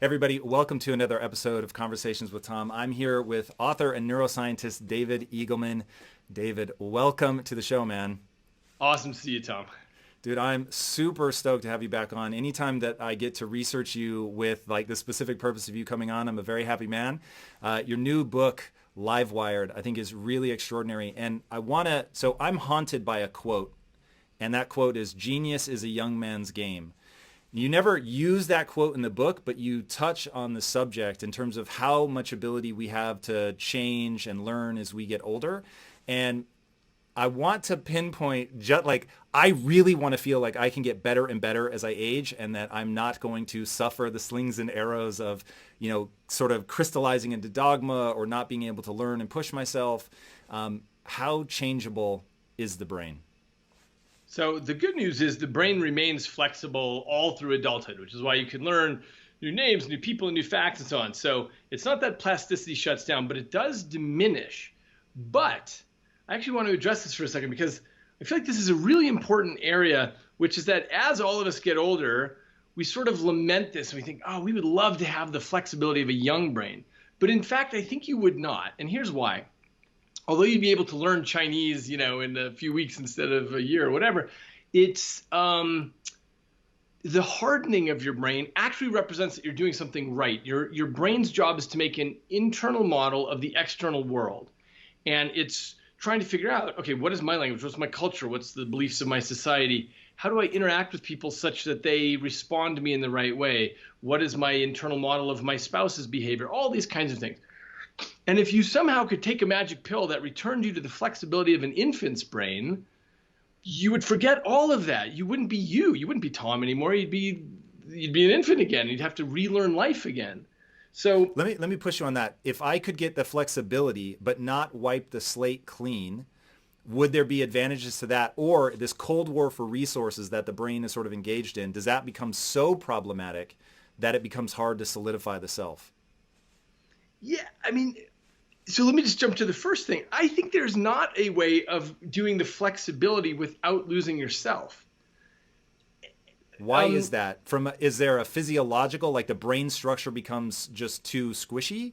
Everybody, welcome to another episode of Conversations with Tom. I'm here with author and neuroscientist David Eagleman. David, welcome to the show, man. Awesome to see you, Tom. Dude, I'm super stoked to have you back on. Anytime that I get to research you with like the specific purpose of you coming on, I'm a very happy man. Your new book, Live Wired, I think is really extraordinary. And so I'm haunted by a quote, and that quote is, "Genius is a young man's game." You never use that quote in the book, but you touch on the subject in terms of how much ability we have to change and learn as we get older. And I want to pinpoint, just like, I really want to feel like I can get better and better as I age, and that I'm not going to suffer the slings and arrows of, sort of crystallizing into dogma or not being able to learn and push myself. How changeable is the brain? So the good news is the brain remains flexible all through adulthood, which is why you can learn new names, new people, and new facts and so on. So it's not that plasticity shuts down, but it does diminish. But I actually want to address this for a second because I feel like this is a really important area, which is that as all of us get older, we sort of lament this and we think, oh, we would love to have the flexibility of a young brain. But in fact, I think you would not. And here's why. Although you'd be able to learn Chinese, in a few weeks instead of a year or whatever, it's the hardening of your brain actually represents that you're doing something right. Your brain's job is to make an internal model of the external world. And it's trying to figure out, okay, what is my language? What's my culture? What's the beliefs of my society? How do I interact with people such that they respond to me in the right way? What is my internal model of my spouse's behavior? All these kinds of things. And if you somehow could take a magic pill that returned you to the flexibility of an infant's brain, you would forget all of that. You wouldn't be you. You wouldn't be Tom anymore. You'd be an infant again. You'd have to relearn life again. So Let me push you on that. If I could get the flexibility but not wipe the slate clean, would there be advantages to that? Or this cold war for resources that the brain is sort of engaged in, does that become so problematic that it becomes hard to solidify the self? yeah, so let me just jump to the first thing. I think there's not a way of doing the flexibility without losing yourself. Why is that? Is there a physiological, like the brain structure becomes just too squishy?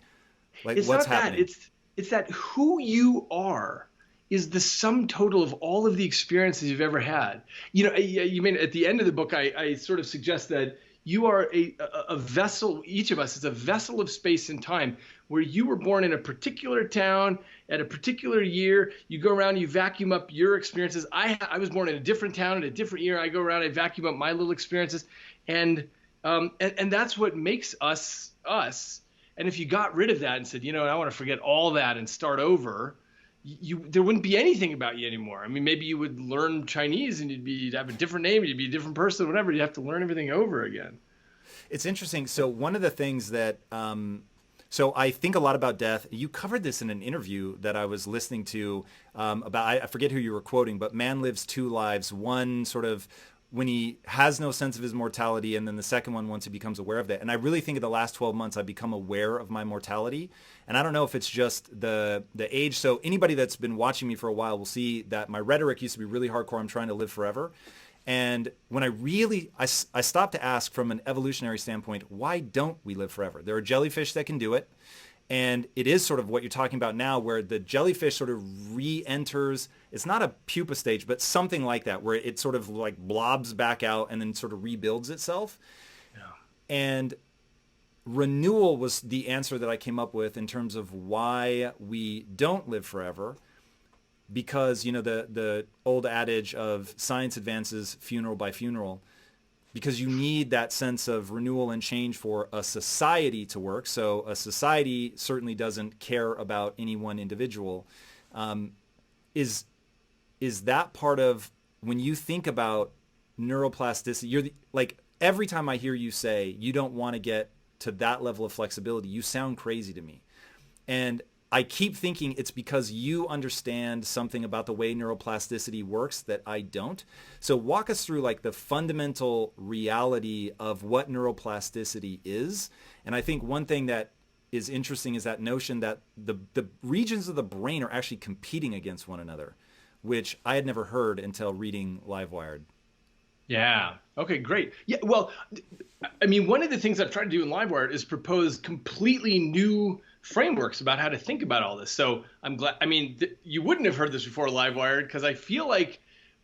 Like It's what's not that. happening? It's that who you are is the sum total of all of the experiences you've ever had. You mean at the end of the book, I sort of suggest that you are a vessel. Each of us is a vessel of space and time where you were born in a particular town at a particular year. You go around, you vacuum up your experiences. I was born in a different town at a different year. I go around, I vacuum up my little experiences. And that's what makes us us. And if you got rid of that and said, I want to forget all that and start over, there wouldn't be anything about you anymore. Maybe you would learn Chinese and you'd have a different name, you'd be a different person, whatever. You'd have to learn everything over again. It's interesting. So one of the things that, so I think a lot about death. You covered this in an interview that I was listening to about, I forget who you were quoting, but man lives two lives. One sort of when he has no sense of his mortality, and then the second one once he becomes aware of that. And I really think in the last 12 months I've become aware of my mortality. And I don't know if it's just the age. So anybody that's been watching me for a while will see that my rhetoric used to be really hardcore. I'm trying to live forever. And when I stopped to ask from an evolutionary standpoint, why don't we live forever? There are jellyfish that can do it. And it is sort of what you're talking about now, where the jellyfish sort of re-enters. It's not a pupa stage, but something like that, where it sort of like blobs back out and then sort of rebuilds itself. Yeah. And renewal was the answer that I came up with in terms of why we don't live forever. Because, the old adage of science advances funeral by funeral, because you need that sense of renewal and change for a society to work. So a society certainly doesn't care about any one individual. Is that part of when you think about neuroplasticity? Like every time I hear you say you don't want to get to that level of flexibility, you sound crazy to me. And I keep thinking it's because you understand something about the way neuroplasticity works that I don't. So walk us through like the fundamental reality of what neuroplasticity is. And I think one thing that is interesting is that notion that the regions of the brain are actually competing against one another, which I had never heard until reading Live Wired. Yeah. Okay, great. Yeah, well, I mean, one of the things I've tried to do in Livewire is propose completely new frameworks about how to think about all this. So I'm glad. I mean, you wouldn't have heard this before Livewire because I feel like,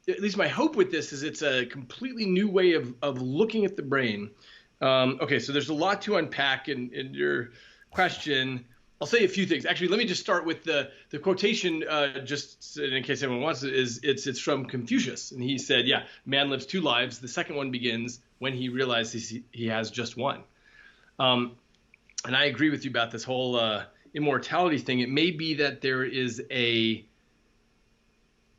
at least my hope with this is it's a completely new way of looking at the brain. Okay, so there's a lot to unpack in your question. I'll say a few things. Actually, let me just start with the quotation, just in case anyone wants it. It's from Confucius, and he said, "Yeah, man lives two lives. The second one begins when he realizes he has just one." And I agree with you about this whole immortality thing. It may be that there is a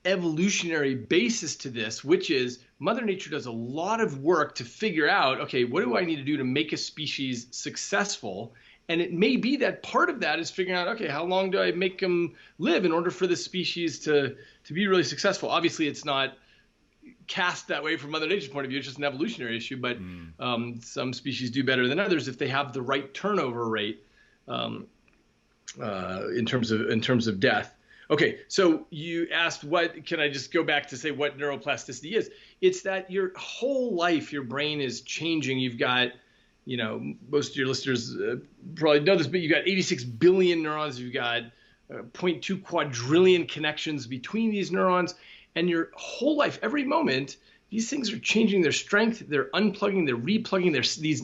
evolutionary basis to this, which is Mother Nature does a lot of work to figure out, okay, what do I need to do to make a species successful? And it may be that part of that is figuring out, okay, how long do I make them live in order for the species to be really successful? Obviously, it's not cast that way from Mother Nature's point of view. It's just an evolutionary issue. But some species do better than others if they have the right turnover rate in terms of death. Okay, so you asked what, can I just go back to say what neuroplasticity is? It's that your whole life, your brain is changing. You've got, most of your listeners probably know this, but you've got 86 billion neurons. You've got 0.2 quadrillion connections between these neurons. And your whole life, every moment, these things are changing their strength. They're unplugging, they're replugging.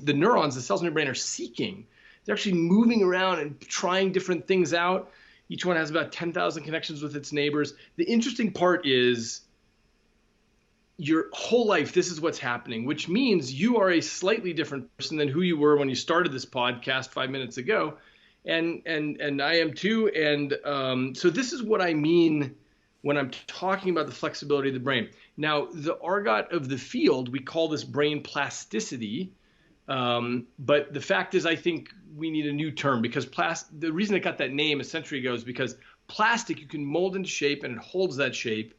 The neurons, the cells in your brain are seeking. They're actually moving around and trying different things out. Each one has about 10,000 connections with its neighbors. The interesting part is your whole life, this is what's happening, which means you are a slightly different person than who you were when you started this podcast 5 minutes ago. And I am too. And so this is what I mean when I'm talking about the flexibility of the brain. Now, the argot of the field, we call this brain plasticity. But the fact is, I think we need a new term because the reason it got that name a century ago is because plastic you can mold into shape and it holds that shape.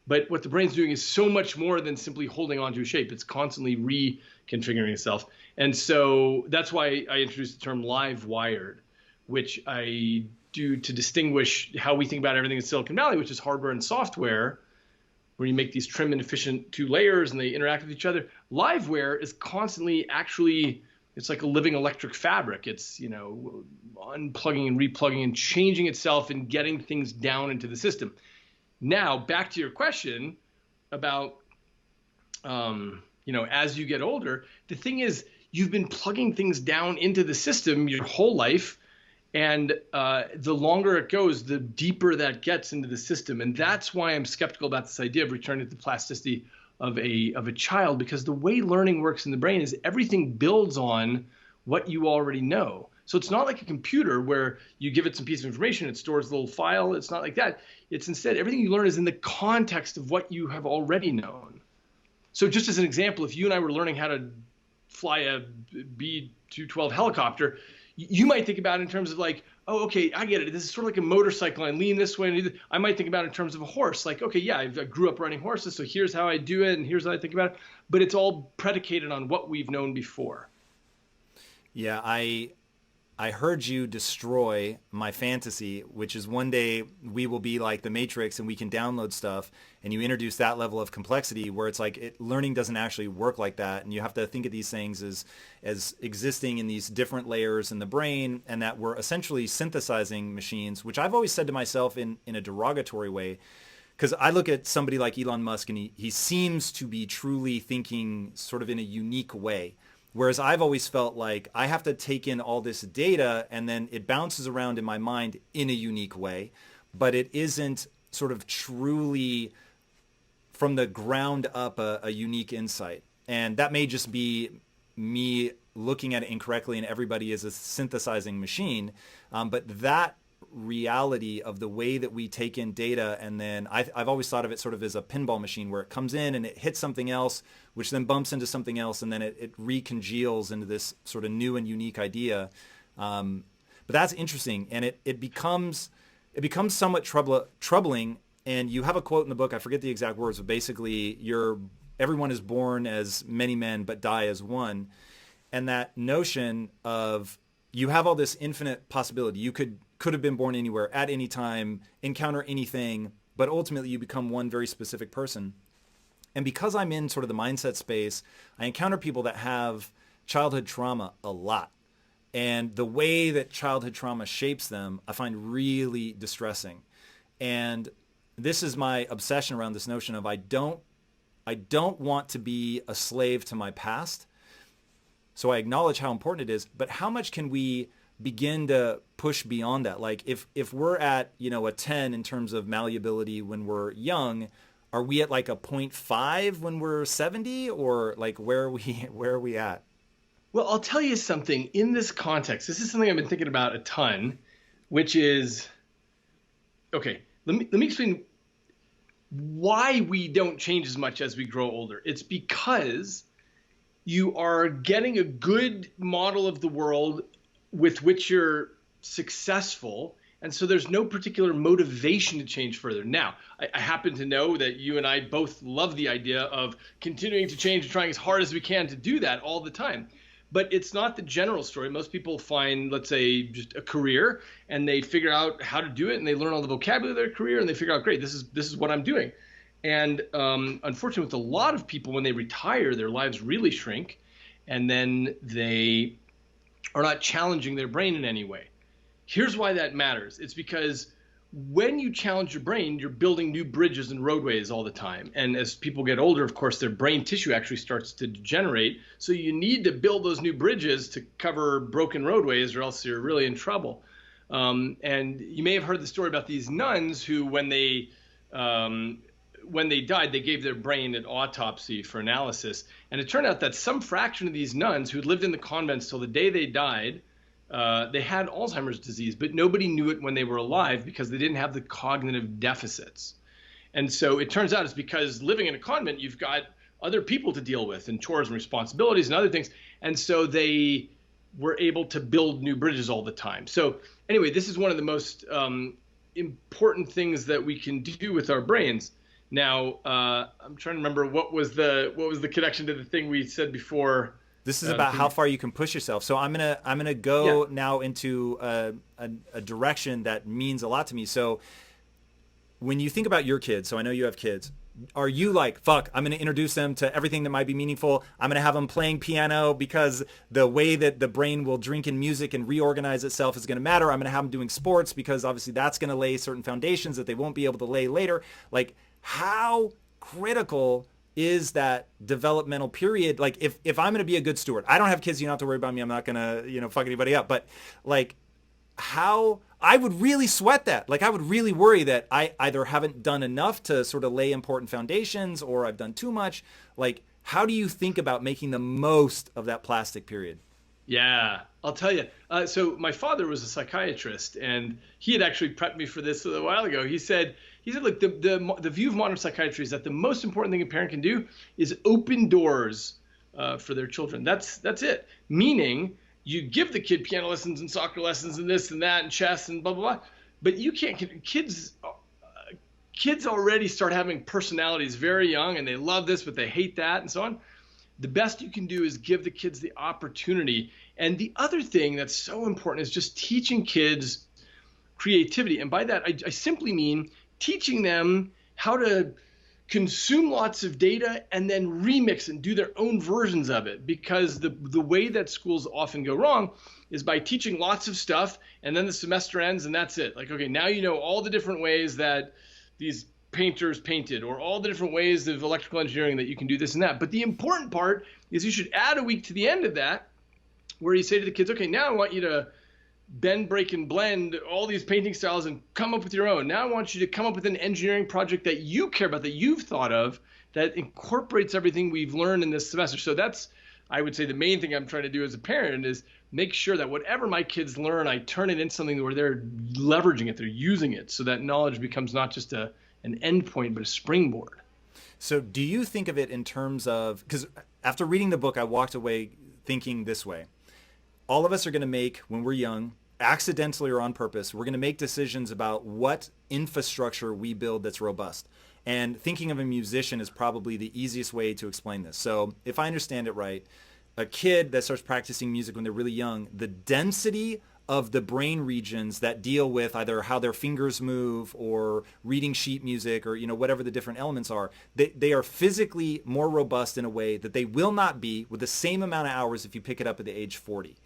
But what the brain's doing is so much more than simply holding onto a shape. It's constantly reconfiguring itself. And so that's why I introduced the term live wired, which I do to distinguish how we think about everything in Silicon Valley, which is hardware and software, where you make these trim and efficient two layers and they interact with each other. Liveware is constantly actually, it's like a living electric fabric. It's, unplugging and replugging and changing itself and getting things down into the system. Now, back to your question about, as you get older, the thing is, you've been plugging things down into the system your whole life. And the longer it goes, the deeper that gets into the system. And that's why I'm skeptical about this idea of returning to the plasticity of a child, because the way learning works in the brain is everything builds on what you already know. So it's not like a computer where you give it some piece of information, it stores a little file. It's not like that. It's instead everything you learn is in the context of what you have already known. So just as an example, if you and I were learning how to fly a B-212 helicopter, you might think about it in terms of like, oh, okay, I get it. This is sort of like a motorcycle. I lean this way. And I might think about it in terms of a horse. Like, okay, yeah, I grew up riding horses, so here's how I do it, and here's how I think about it. But it's all predicated on what we've known before. Yeah, I heard you destroy my fantasy, which is one day we will be like the Matrix and we can download stuff, and you introduce that level of complexity where it's like learning doesn't actually work like that, and you have to think of these things as existing in these different layers in the brain, and that we're essentially synthesizing machines, which I've always said to myself in a derogatory way, because I look at somebody like Elon Musk and he seems to be truly thinking sort of in a unique way. Whereas I've always felt like I have to take in all this data and then it bounces around in my mind in a unique way, but it isn't sort of truly from the ground up a unique insight. And that may just be me looking at it incorrectly and everybody is a synthesizing machine. But that reality of the way that we take in data, and then I've always thought of it sort of as a pinball machine where it comes in and it hits something else, which then bumps into something else, and then it recongeals into this sort of new and unique idea. But that's interesting, and it becomes somewhat troubling. And you have a quote in the book, I forget the exact words, but basically everyone is born as many men but die as one. And that notion of you have all this infinite possibility. You could have been born anywhere at any time, encounter anything, but ultimately you become one very specific person. And because I'm in sort of the mindset space, I encounter people that have childhood trauma a lot. And the way that childhood trauma shapes them, I find really distressing. And this is my obsession around this notion of I don't want to be a slave to my past. So I acknowledge how important it is, but how much can we begin to push beyond that? Like if we're at, a 10 in terms of malleability when we're young, are we at like a 0.5 when we're 70, or like where are we at? Well, I'll tell you something in this context. This is something I've been thinking about a ton, which is, okay, let me explain why we don't change as much as we grow older. It's because you are getting a good model of the world with which you're successful. And so there's no particular motivation to change further. Now, I happen to know that you and I both love the idea of continuing to change and trying as hard as we can to do that all the time. But it's not the general story. Most people find, let's say, just a career, and they figure out how to do it, and they learn all the vocabulary of their career, and they figure out, great, this is what I'm doing. And unfortunately, with a lot of people, when they retire, their lives really shrink, and then they are not challenging their brain in any way. Here's why that matters. It's because when you challenge your brain, you're building new bridges and roadways all the time. And as people get older, of course, their brain tissue actually starts to degenerate. So you need to build those new bridges to cover broken roadways, or else you're really in trouble. And you may have heard the story about these nuns who, when they died, they gave their brain an autopsy for analysis. And it turned out that some fraction of these nuns who had lived in the convents till the day they died, they had Alzheimer's disease, but nobody knew it when they were alive because they didn't have the cognitive deficits. And so it turns out it's because living in a convent, you've got other people to deal with and chores and responsibilities and other things. And so they were able to build new bridges all the time. So anyway, this is one of the most important things that we can do with our brains. Now, I'm trying to remember what was the connection to the thing we said before. This is about how far you can push yourself. So I'm gonna go now into a direction that means a lot to me. So when you think about your kids, so I know you have kids, are you like, fuck, I'm gonna introduce them to everything that might be meaningful. I'm gonna have them playing piano because the way that the brain will drink in music and reorganize itself is gonna matter. I'm gonna have them doing sports because obviously that's gonna lay certain foundations that they won't be able to lay later. Like, how critical is that developmental period? Like if I'm going to be a good steward, I don't have kids, you don't have to worry about me. I'm not going to, fuck anybody up. But like, how I would really sweat that. Like, I would really worry that I either haven't done enough to sort of lay important foundations, or I've done too much. Like, how do you think about making the most of that plastic period? Yeah, I'll tell you. So my father was a psychiatrist, and he had actually prepped me for this a little while ago. He said, look, the view of modern psychiatry is that the most important thing a parent can do is open doors for their children. That's it. Meaning, you give the kid piano lessons and soccer lessons and this and that and chess and blah blah blah, but you can't. Kids already start having personalities very young, and they love this, but they hate that, and so on. The best you can do is give the kids the opportunity. And the other thing that's so important is just teaching kids creativity. And by that, I simply mean teaching them how to consume lots of data and then remix and do their own versions of it. Because the way that schools often go wrong is by teaching lots of stuff, and then the semester ends and that's it. Like, okay, now you know all the different ways that these painters painted, or all the different ways of electrical engineering that you can do this and that. But the important part is you should add a week to the end of that where you say to the kids, okay, now I want you to bend, break, and blend all these painting styles and come up with your own. Now I want you to come up with an engineering project that you care about, that you've thought of, that incorporates everything we've learned in this semester. So that's, I would say, the main thing I'm trying to do as a parent is make sure that whatever my kids learn, I turn it into something where they're leveraging it, they're using it, so that knowledge becomes not just an endpoint, but a springboard. So do you think of it in terms of, because after reading the book, I walked away thinking this way. All of us are going to make, when we're young, accidentally or on purpose, we're going to make decisions about what infrastructure we build that's robust. And thinking of a musician is probably the easiest way to explain this. So if I understand it right, a kid that starts practicing music when they're really young, the density of the brain regions that deal with either how their fingers move or reading sheet music or, whatever the different elements are, they are physically more robust in a way that they will not be with the same amount of hours if you pick it up at the age 40.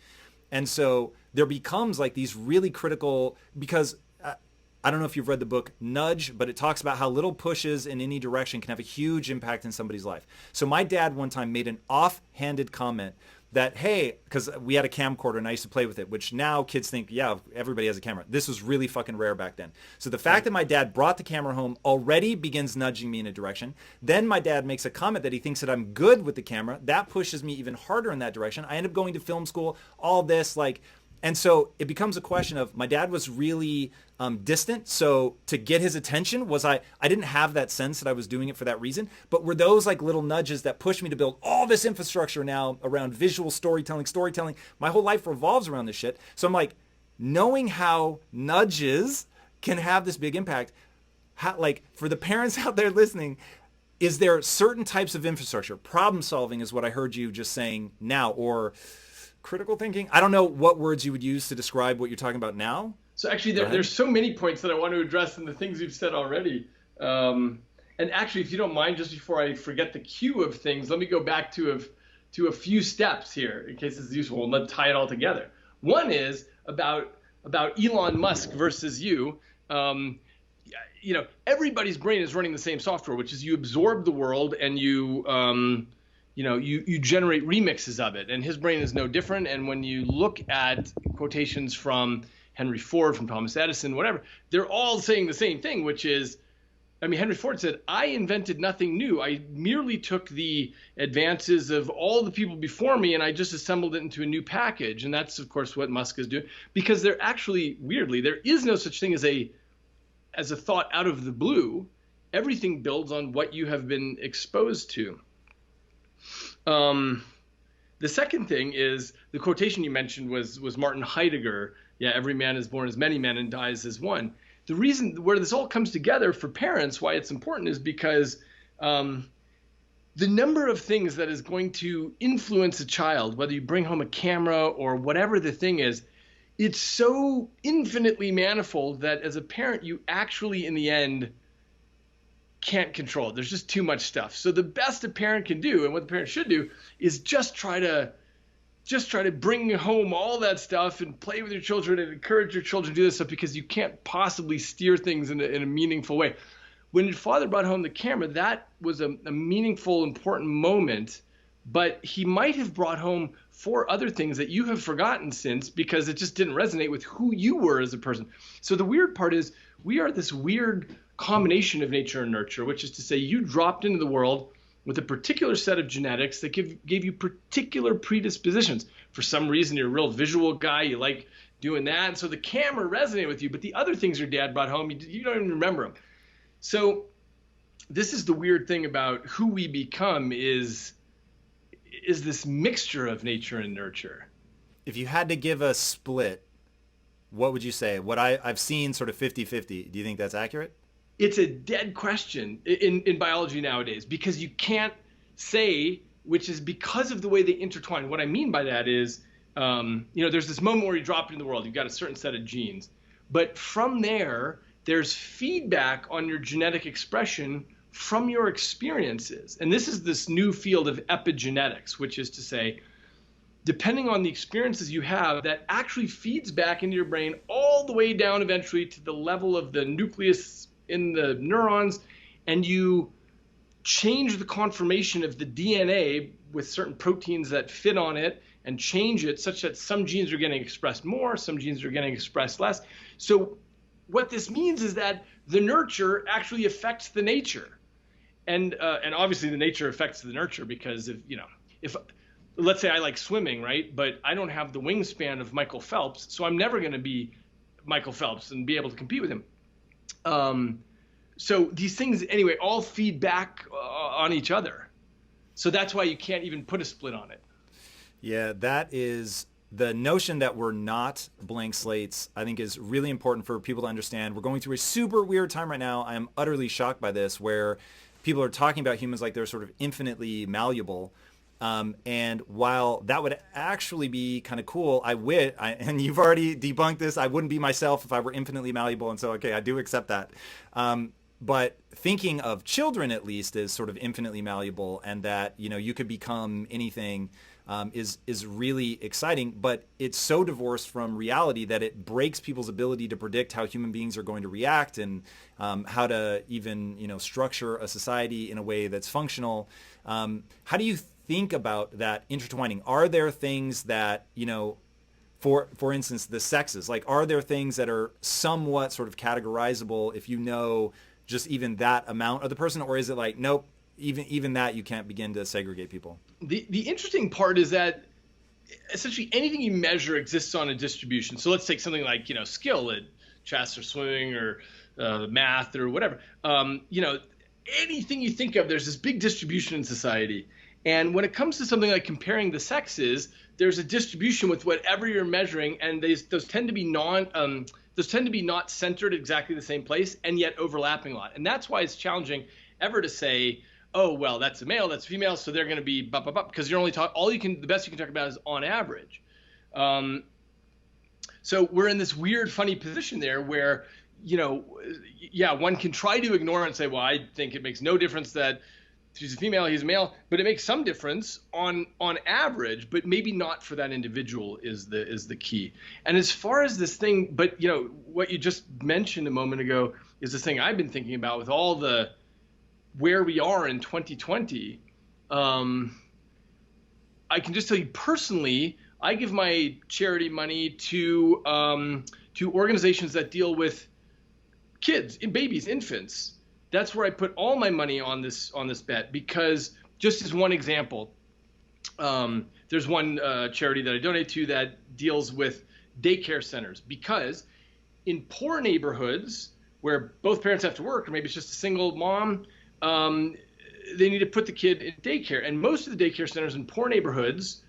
And so there becomes like these really critical, because I don't know if you've read the book Nudge, but it talks about how little pushes in any direction can have a huge impact in somebody's life. So my dad one time made an offhanded comment that, hey, because we had a camcorder and I used to play with it, which now kids think, yeah, everybody has a camera. This was really fucking rare back then. So the fact that my dad brought the camera home already begins nudging me in a direction. Then my dad makes a comment that he thinks that I'm good with the camera. That pushes me even harder in that direction. I end up going to film school, all this, like, and so it becomes a question of, my dad was really distant. So to get his attention, I didn't have that sense that I was doing it for that reason, but were those like little nudges that pushed me to build all this infrastructure now around visual storytelling. My whole life revolves around this shit. So I'm like, knowing how nudges can have this big impact, like for the parents out there listening, is there certain types of infrastructure? Problem solving is what I heard you just saying now, or critical thinking. I don't know what words you would use to describe what you're talking about now. So actually, there's so many points that I want to address in the things you've said already. And actually, if you don't mind, just before I forget the queue of things, let me go back to a few steps here in case it's useful, and let's tie it all together. One is about Elon Musk versus you. Everybody's brain is running the same software, which is you absorb the world and you generate remixes of it, and his brain is no different. And when you look at quotations from Henry Ford, from Thomas Edison, whatever, they're all saying the same thing, which is, Henry Ford said, I invented nothing new. I merely took the advances of all the people before me and I just assembled it into a new package. And that's, of course, what Musk is doing, because they're actually, weirdly, there is no such thing as a thought out of the blue. Everything builds on what you have been exposed to. The second thing is, the quotation you mentioned was Martin Heidegger. Yeah, every man is born as many men and dies as one. The reason where this all comes together for parents, why it's important, is because the number of things that is going to influence a child, whether you bring home a camera or whatever the thing is, it's so infinitely manifold that as a parent, you actually, in the end, can't control it. There's just too much stuff. So the best a parent can do, and what the parent should do, is just try to bring home all that stuff and play with your children and encourage your children to do this stuff, because you can't possibly steer things in a meaningful way. When your father brought home the camera, that was a meaningful, important moment, but he might have brought home 4 other things that you have forgotten since, because it just didn't resonate with who you were as a person. So the weird part is, we are this weird combination of nature and nurture, which is to say, you dropped into the world with a particular set of genetics that gave you particular predispositions. For some reason, you're a real visual guy. You like doing that. And so the camera resonated with you. But the other things your dad brought home, you don't even remember them. So this is the weird thing about who we become is this mixture of nature and nurture. If you had to give a split, what would you say? What I've seen sort of 50-50. Do you think that's accurate? It's a dead question in biology nowadays, because you can't say, which is because of the way they intertwine. What I mean by that is, there's this moment where you drop into the world, you've got a certain set of genes, but from there, there's feedback on your genetic expression from your experiences. And this is this new field of epigenetics, which is to say, depending on the experiences you have, that actually feeds back into your brain all the way down eventually to the level of the nucleus in the neurons, and you change the conformation of the DNA with certain proteins that fit on it and change it such that some genes are getting expressed more, some genes are getting expressed less. So what this means is that the nurture actually affects the nature. And obviously the nature affects the nurture, because if let's say I like swimming, right? But I don't have the wingspan of Michael Phelps, so I'm never going to be Michael Phelps and be able to compete with him. So these things, anyway, all feed back on each other. So that's why you can't even put a split on it. Yeah, that is the notion that we're not blank slates, I think, is really important for people to understand. We're going through a super weird time right now. I am utterly shocked by this, where people are talking about humans like they're sort of infinitely malleable. And while that would actually be kind of cool, and you've already debunked this, I wouldn't be myself if I were infinitely malleable. And so, okay, I do accept that. But thinking of children, at least, as sort of infinitely malleable, and that, you could become anything, is really exciting. But it's so divorced from reality that it breaks people's ability to predict how human beings are going to react, and how to even, structure a society in a way that's functional. How do you think about that intertwining? Are there things that, for instance, the sexes, like, are there things that are somewhat sort of categorizable if you know just even that amount of the person, or is it like, nope, even that you can't begin to segregate people? The interesting part is that essentially anything you measure exists on a distribution. So let's take something like, skill at chess or swimming or math or whatever. Anything you think of, there's this big distribution in society. And when it comes to something like comparing the sexes, there's a distribution with whatever you're measuring, and those tend to be not centered exactly the same place, and yet overlapping a lot. And that's why it's challenging ever to say, oh, well, that's a male, that's a female, so they're going to be because you're only the best you can talk about is on average. So we're in this weird, funny position there where, one can try to ignore it and say, well, I think it makes no difference that she's a female, he's a male, but it makes some difference on average, but maybe not for that individual is the key. And as far as this thing, but what you just mentioned a moment ago is this thing I've been thinking about with all the where we are in 2020. I can just tell you personally, I give my charity money to organizations that deal with kids, babies, infants. That's where I put all my money on this bet, because just as one example, there's one charity that I donate to that deals with daycare centers, because in poor neighborhoods where both parents have to work, or maybe it's just a single mom, they need to put the kid in daycare. And most of the daycare centers in poor neighborhoods,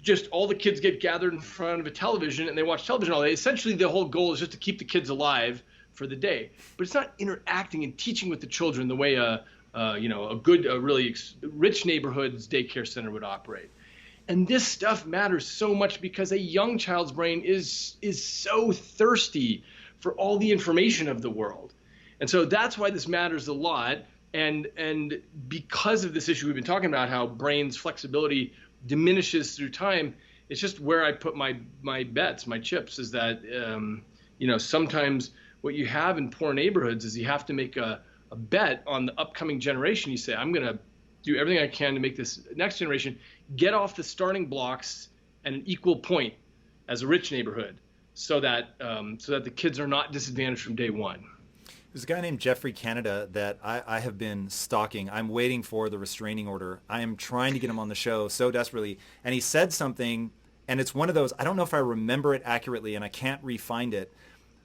just all the kids get gathered in front of a television and they watch television all day. Essentially, the whole goal is just to keep the kids alive for the day, but it's not interacting and teaching with the children the way a really rich neighborhood's daycare center would operate. And this stuff matters so much because a young child's brain is so thirsty for all the information of the world. And so that's why this matters a lot. And because of this issue we've been talking about, how brain's flexibility diminishes through time, it's just where I put my bets, my chips, is that sometimes what you have in poor neighborhoods is you have to make a bet on the upcoming generation. You say, I'm going to do everything I can to make this next generation get off the starting blocks at an equal point as a rich neighborhood, so that the kids are not disadvantaged from day one. There's a guy named Jeffrey Canada that I have been stalking. I'm waiting for the restraining order. I am trying to get him on the show so desperately. And he said something, and it's one of those, I don't know if I remember it accurately and I can't re-find it,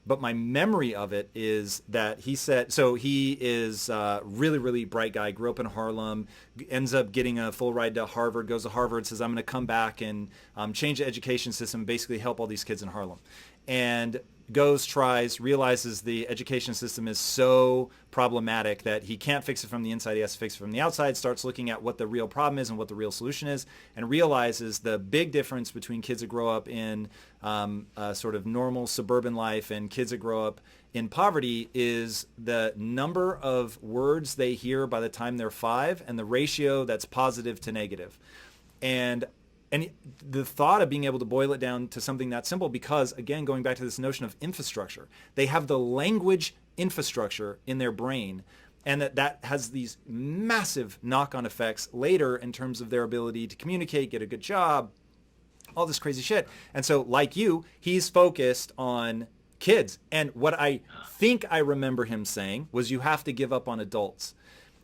but my memory of it is that he said, so he is a really, really bright guy, grew up in Harlem, ends up getting a full ride to Harvard, goes to Harvard, says, I'm going to come back and change the education system, basically help all these kids in Harlem. And goes, tries, realizes the education system is so problematic that he can't fix it from the inside, he has to fix it from the outside, starts looking at what the real problem is and what the real solution is, and realizes the big difference between kids that grow up in a sort of normal suburban life and kids that grow up in poverty is the number of words they hear by the time they're 5 and the ratio that's positive to negative. And the thought of being able to boil it down to something that simple, because, again, going back to this notion of infrastructure, they have the language infrastructure in their brain, and that has these massive knock-on effects later in terms of their ability to communicate, get a good job, all this crazy shit. And so, like you, he's focused on kids. And what I think I remember him saying was, you have to give up on adults.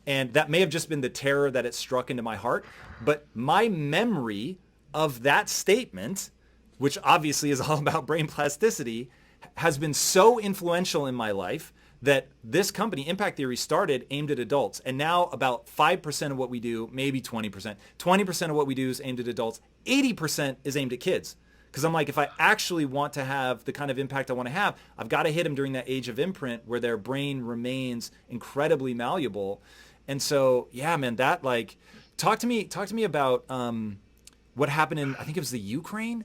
And that may have just been the terror that it struck into my heart. But my memory of that statement, which obviously is all about brain plasticity, has been so influential in my life that this company, Impact Theory, started aimed at adults. And now about 5% of what we do, maybe 20%, 20% of what we do is aimed at adults. 80% is aimed at kids. Because I'm like, if I actually want to have the kind of impact I want to have, I've got to hit them during that age of imprint where their brain remains incredibly malleable. And so, yeah, man, that, like, Talk to me about what happened in, I think it was the Ukraine,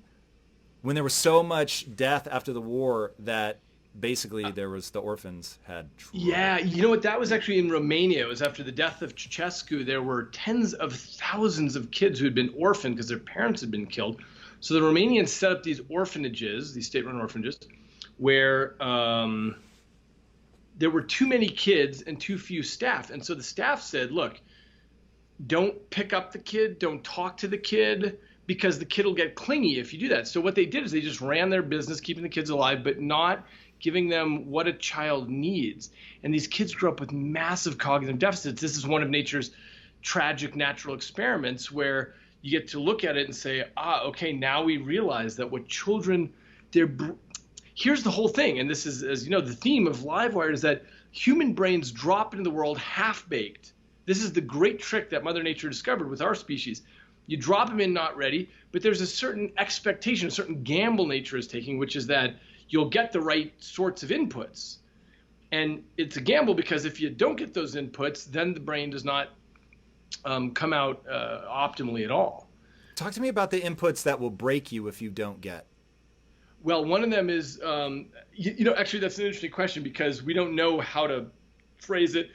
when there was so much death after the war that basically there was the orphans had trouble. Yeah, you know what? That was actually in Romania. It was after the death of Ceausescu. There were tens of thousands of kids who had been orphaned because their parents had been killed. So the Romanians set up these orphanages, these state-run orphanages, where there were too many kids and too few staff. And so the staff said, look, don't pick up the kid, don't talk to the kid, because the kid will get clingy if you do that. So what they did is they just ran their business, keeping the kids alive, but not giving them what a child needs. And these kids grew up with massive cognitive deficits. This is one of nature's tragic natural experiments where you get to look at it and say, okay, now we realize that what children, here's the whole thing. And this is, as you know, the theme of Livewire is that human brains drop into the world half-baked. This is the great trick that Mother Nature discovered with our species. You drop them in not ready, but there's a certain expectation, a certain gamble nature is taking, which is that you'll get the right sorts of inputs. And it's a gamble because if you don't get those inputs, then the brain does not come out optimally at all. Talk to me about the inputs that will break you if you don't get. Well, one of them is, actually that's an interesting question because we don't know how to phrase it,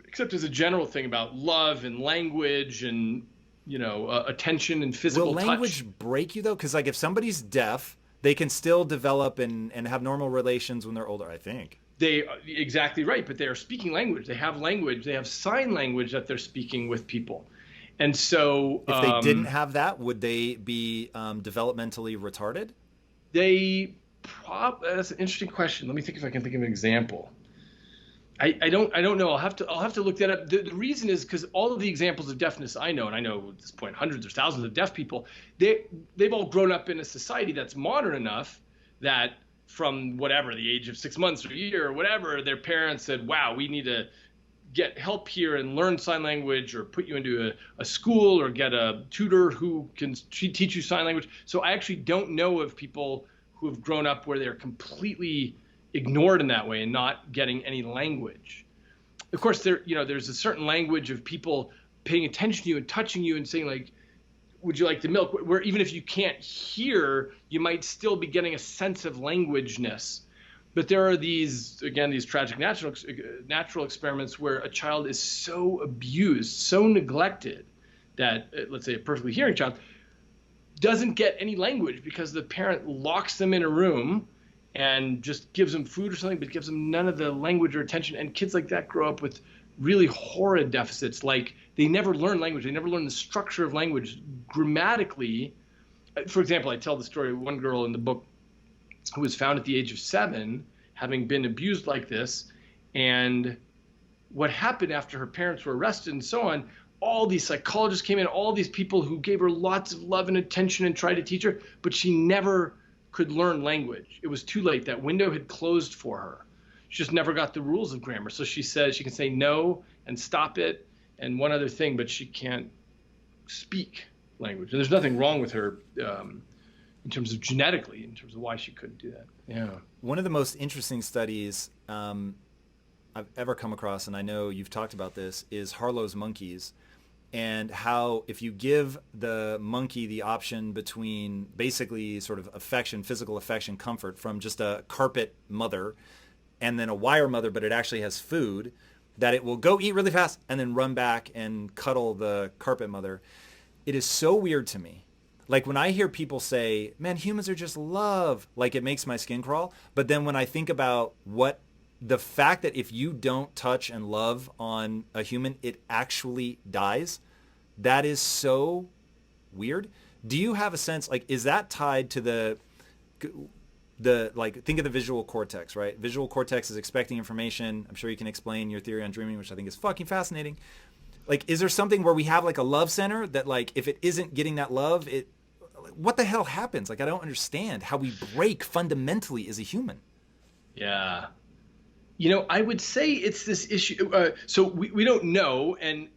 except as a general thing about love and language and, attention and physical touch. Will language break you though? Because like if somebody's deaf, they can still develop and have normal relations when they're older, I think. Exactly right, but they are speaking language. They have language. They have sign language that they're speaking with people. And so if they didn't have that, would they be developmentally retarded? That's an interesting question. Let me think if I can think of an example. I don't know. I'll have to look that up. The reason is because all of the examples of deafness I know, and I know at this point hundreds or thousands of deaf people, they've all grown up in a society that's modern enough that from whatever, the age of 6 months or a year or whatever, their parents said, wow, we need to get help here and learn sign language or put you into a school or get a tutor who can teach you sign language. So I actually don't know of people who have grown up where they're completely ignored in that way and not getting any language. Of course, there's a certain language of people paying attention to you and touching you and saying like, would you like the milk? Where even if you can't hear, you might still be getting a sense of languageness. But there are these tragic natural experiments where a child is so abused, so neglected that, let's say a perfectly hearing child, doesn't get any language because the parent locks them in a room and just gives them food or something, but gives them none of the language or attention. And kids like that grow up with really horrid deficits. Like they never learn language. They never learn the structure of language grammatically. For example, I tell the story of one girl in the book who was found at the age of 7, having been abused like this. And what happened after her parents were arrested and so on, all these psychologists came in, all these people who gave her lots of love and attention and tried to teach her, but she never could learn language. It was too late. That window had closed for her. She just never got the rules of grammar. So she says she can say no and stop it and one other thing, but she can't speak language. And there's nothing wrong with her in terms of genetically, in terms of why she couldn't do that. Yeah. One of the most interesting studies I've ever come across, and I know you've talked about this, is Harlows monkeys, and how if you give the monkey the option between basically sort of affection, physical affection, comfort from just a carpet mother and then a wire mother, but it actually has food, that it will go eat really fast and then run back and cuddle the carpet mother. It is so weird to me. Like when I hear people say, man, humans are just love, like it makes my skin crawl. But then when I think about the fact that if you don't touch and love on a human, it actually dies, that is so weird. Do you have a sense, like, is that tied to the like, think of the visual cortex, right? Visual cortex is expecting information. I'm sure you can explain your theory on dreaming, which I think is fucking fascinating. Like, is there something where we have like a love center that, like, if it isn't getting that love, what the hell happens? Like, I don't understand how we break fundamentally as a human. Yeah. I would say it's this issue. So we don't know. And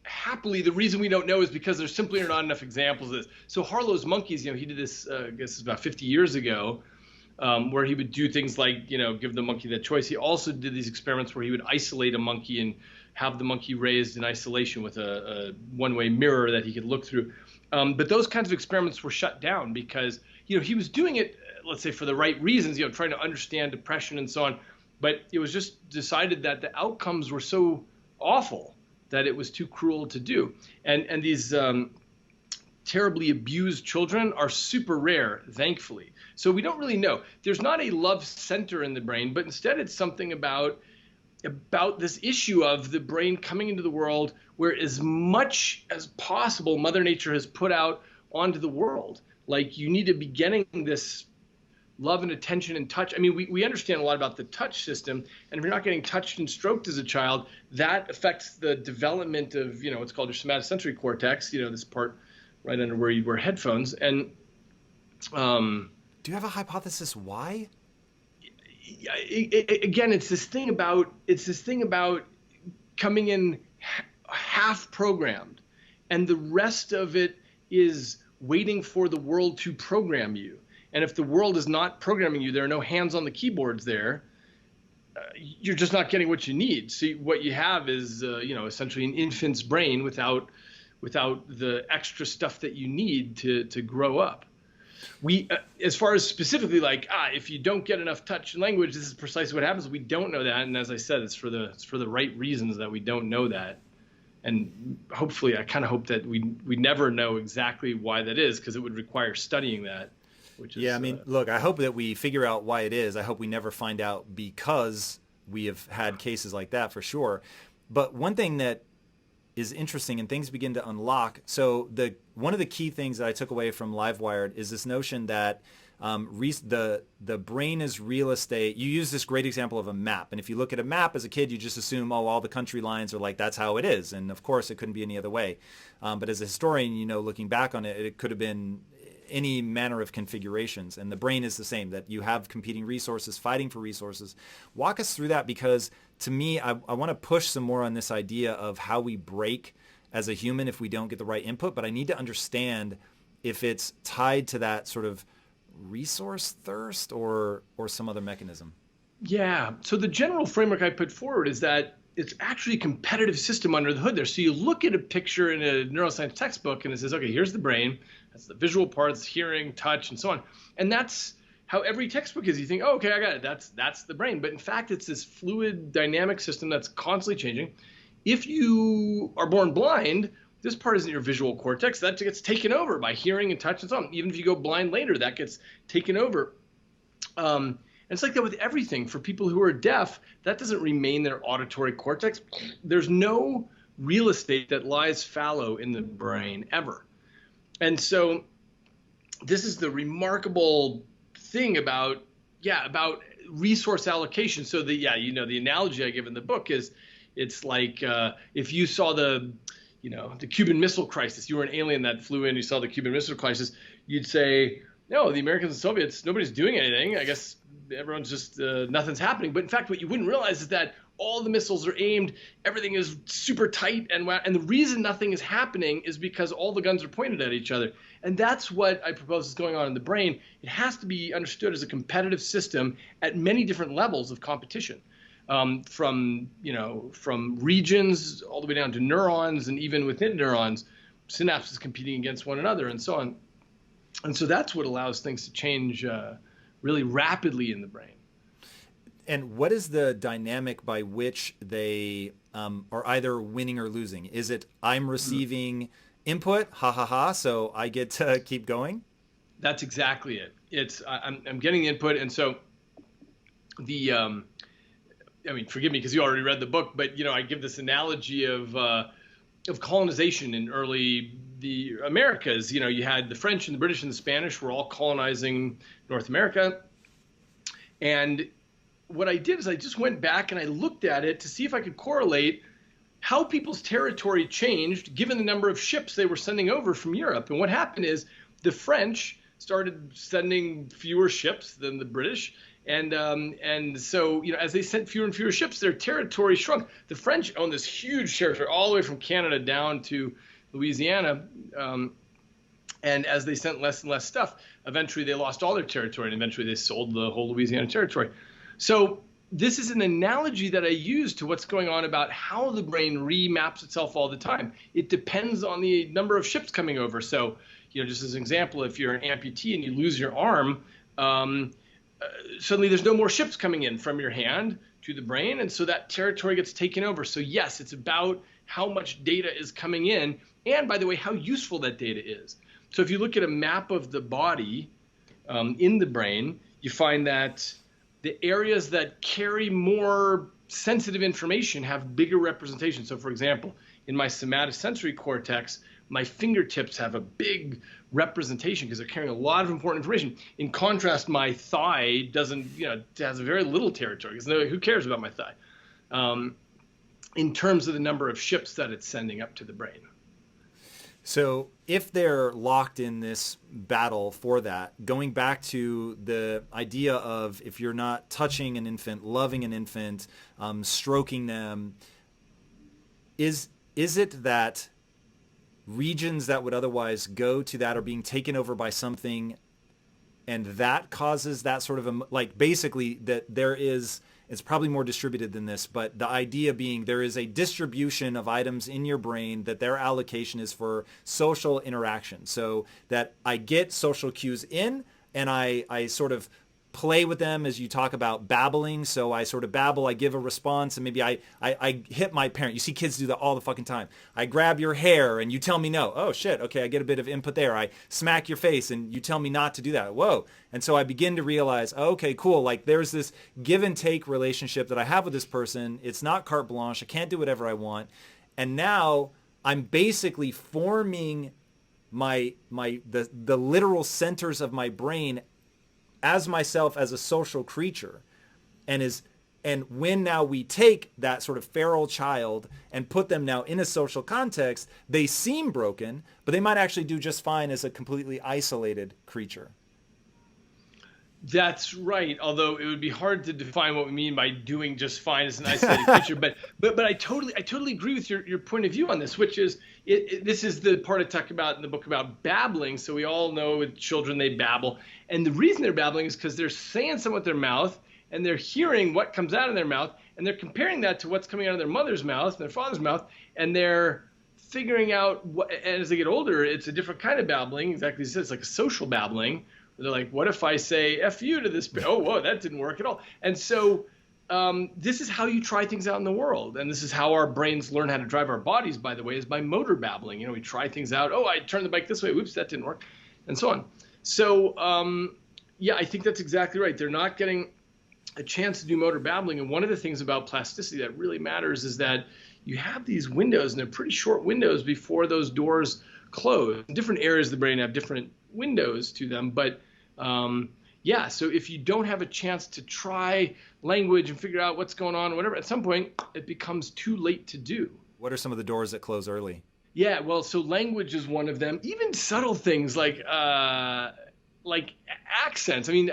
happily, the reason we don't know is because there simply are not enough examples of this. So Harlow's monkeys, he did this, I guess it's about 50 years ago, where he would do things like, give the monkey that choice. He also did these experiments where he would isolate a monkey and have the monkey raised in isolation with a one-way mirror that he could look through. But those kinds of experiments were shut down because, he was doing it, let's say, for the right reasons, trying to understand depression and so on. But it was just decided that the outcomes were so awful that it was too cruel to do. And these terribly abused children are super rare, thankfully. So we don't really know. There's not a love center in the brain, but instead it's something about this issue of the brain coming into the world where as much as possible Mother Nature has put out onto the world. Like, you need to be getting this love and attention and touch. I mean, we understand a lot about the touch system, and if you're not getting touched and stroked as a child, that affects the development of, what's called your somatosensory cortex, this part right under where you wear headphones. And do you have a hypothesis why? Again, it's this thing about coming in half programmed, and the rest of it is waiting for the world to program you. And if the world is not programming you, there are no hands on the keyboards there, you're just not getting what you need. So what you have is, essentially an infant's brain without the extra stuff that you need to grow up. We, as far as specifically if you don't get enough touch and language, this is precisely what happens. We don't know that. And as I said, it's for the right reasons that we don't know that. And hopefully, I kind of hope that we never know exactly why that is, because it would require studying that. Which is, look, I hope that we figure out why it is. I hope we never find out, because we have had cases like that for sure. But one thing that is interesting and things begin to unlock. So one of the key things that I took away from Livewired is this notion that the brain is real estate. You use this great example of a map. And if you look at a map as a kid, you just assume, all the country lines are that's how it is. And of course, it couldn't be any other way. But as a historian, looking back on it, it could have been any manner of configurations. And the brain is the same, that you have competing resources, fighting for resources. Walk us through that, because to me, I want to push some more on this idea of how we break as a human if we don't get the right input. But I need to understand if it's tied to that sort of resource thirst or some other mechanism. Yeah. So the general framework I put forward is that it's actually a competitive system under the hood there. So you look at a picture in a neuroscience textbook and it says, okay, here's the brain. That's the visual parts, hearing, touch, and so on. And that's how every textbook is. You think, okay, I got it. That's the brain. But in fact, it's this fluid dynamic system that's constantly changing. If you are born blind, this part isn't your visual cortex. That gets taken over by hearing and touch and so on. Even if you go blind later, that gets taken over. And it's like that with everything. For people who are deaf, that doesn't remain their auditory cortex. There's no real estate that lies fallow in the brain ever. And so this is the remarkable thing about resource allocation. So the analogy I give in the book is, it's like if you saw the Cuban Missile Crisis, you were an alien that flew in, you saw the Cuban Missile Crisis, you'd say, no, the Americans and Soviets, nobody's doing anything. I guess everyone's just, nothing's happening. But in fact, what you wouldn't realize is that all the missiles are aimed, everything is super tight, and the reason nothing is happening is because all the guns are pointed at each other. And that's what I propose is going on in the brain. It has to be understood as a competitive system at many different levels of competition. From regions all the way down to neurons, and even within neurons, synapses competing against one another and so on. And so that's what allows things to change really rapidly in the brain. And what is the dynamic by which they are either winning or losing? Is it I'm receiving input, so I get to keep going? That's exactly it. It's I'm getting the input, and so the forgive me because you already read the book, but I give this analogy of colonization in the Americas. You had the French and the British and the Spanish were all colonizing North America, and what I did is I just went back and I looked at it to see if I could correlate how people's territory changed given the number of ships they were sending over from Europe. And what happened is the French started sending fewer ships than the British. And so, as they sent fewer and fewer ships, their territory shrunk. The French owned this huge territory all the way from Canada down to Louisiana. And as they sent less and less stuff, eventually they lost all their territory, and eventually they sold the whole Louisiana territory. So this is an analogy that I use to what's going on about how the brain remaps itself all the time. It depends on the number of ships coming over. So, just as an example, if you're an amputee and you lose your arm, suddenly there's no more ships coming in from your hand to the brain, and so that territory gets taken over. So yes, it's about how much data is coming in, and by the way, how useful that data is. So if you look at a map of the body in the brain, you find that the areas that carry more sensitive information have bigger representation. So for example, in my somatosensory cortex, my fingertips have a big representation because they're carrying a lot of important information. In contrast, my thigh doesn't, has a very little territory because who cares about my thigh in terms of the number of ships that it's sending up to the brain. So if they're locked in this battle for that, going back to the idea of if you're not touching an infant, loving an infant, stroking them, is it that regions that would otherwise go to that are being taken over by something, and that causes that sort of basically that there is, it's probably more distributed than this, but the idea being there is a distribution of items in your brain that their allocation is for social interaction. So that I get social cues in and I sort of play with them, as you talk about babbling. So I sort of babble, I give a response, and maybe I hit my parent. You see kids do that all the fucking time. I grab your hair and you tell me no. Oh shit, okay, I get a bit of input there. I smack your face and you tell me not to do that. Whoa. And so I begin to realize, okay, cool, like there's this give and take relationship that I have with this person. It's not carte blanche. I can't do whatever I want. And now I'm basically forming the literal centers of my brain as myself as a social creature, and when now we take that sort of feral child and put them now in a social context, they seem broken, but they might actually do just fine as a completely isolated creature. That's right. Although it would be hard to define what we mean by doing just fine as an isolated creature. But I totally agree with your point of view on this, which is this is the part I talk about in the book about babbling. So we all know with children they babble, and the reason they're babbling is because they're saying something with their mouth and they're hearing what comes out of their mouth and they're comparing that to what's coming out of their mother's mouth and their father's mouth, and they're figuring out what. And as they get older, it's a different kind of babbling. Exactly as you said, it's like a social babbling. They're like, what if I say F you to this? Oh, whoa, that didn't work at all. And so this is how you try things out in the world. And this is how our brains learn how to drive our bodies, by the way, is by motor babbling. We try things out. Oh, I turned the bike this way. Whoops, that didn't work. And so on. So, yeah, I think that's exactly right. They're not getting a chance to do motor babbling. And one of the things about plasticity that really matters is that you have these windows, and they're pretty short windows before those doors close. Different areas of the brain have different windows to them, but yeah, so if you don't have a chance to try language and figure out what's going on or whatever, at some point it becomes too late to do. What are some of the doors that close early? Yeah, well, so language is one of them. Even subtle things like accents. I mean,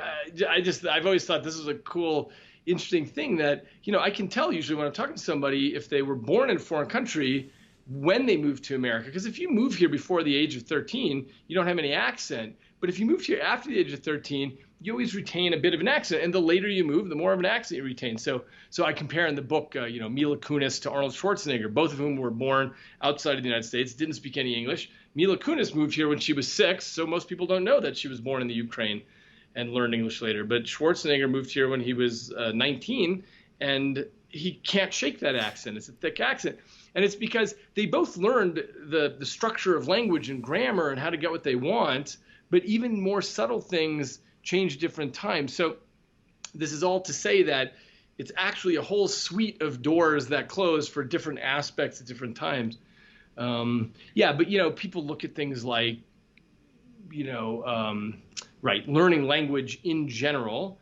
I've always thought this was a cool, interesting thing that, I can tell usually when I'm talking to somebody if they were born in a foreign country when they moved to America. Because if you move here before the age of 13, you don't have any accent. But if you move here after the age of 13, you always retain a bit of an accent. And the later you move, the more of an accent you retain. So I compare in the book, Mila Kunis to Arnold Schwarzenegger, both of whom were born outside of the United States, didn't speak any English. Mila Kunis moved here when she was 6, so most people don't know that she was born in the Ukraine and learned English later. But Schwarzenegger moved here when he was 19, and he can't shake that accent. It's a thick accent. And it's because they both learned the structure of language and grammar and how to get what they want, but even more subtle things change different times. So this is all to say that it's actually a whole suite of doors that close for different aspects at different times. Yeah, but people look at things like, learning language in general,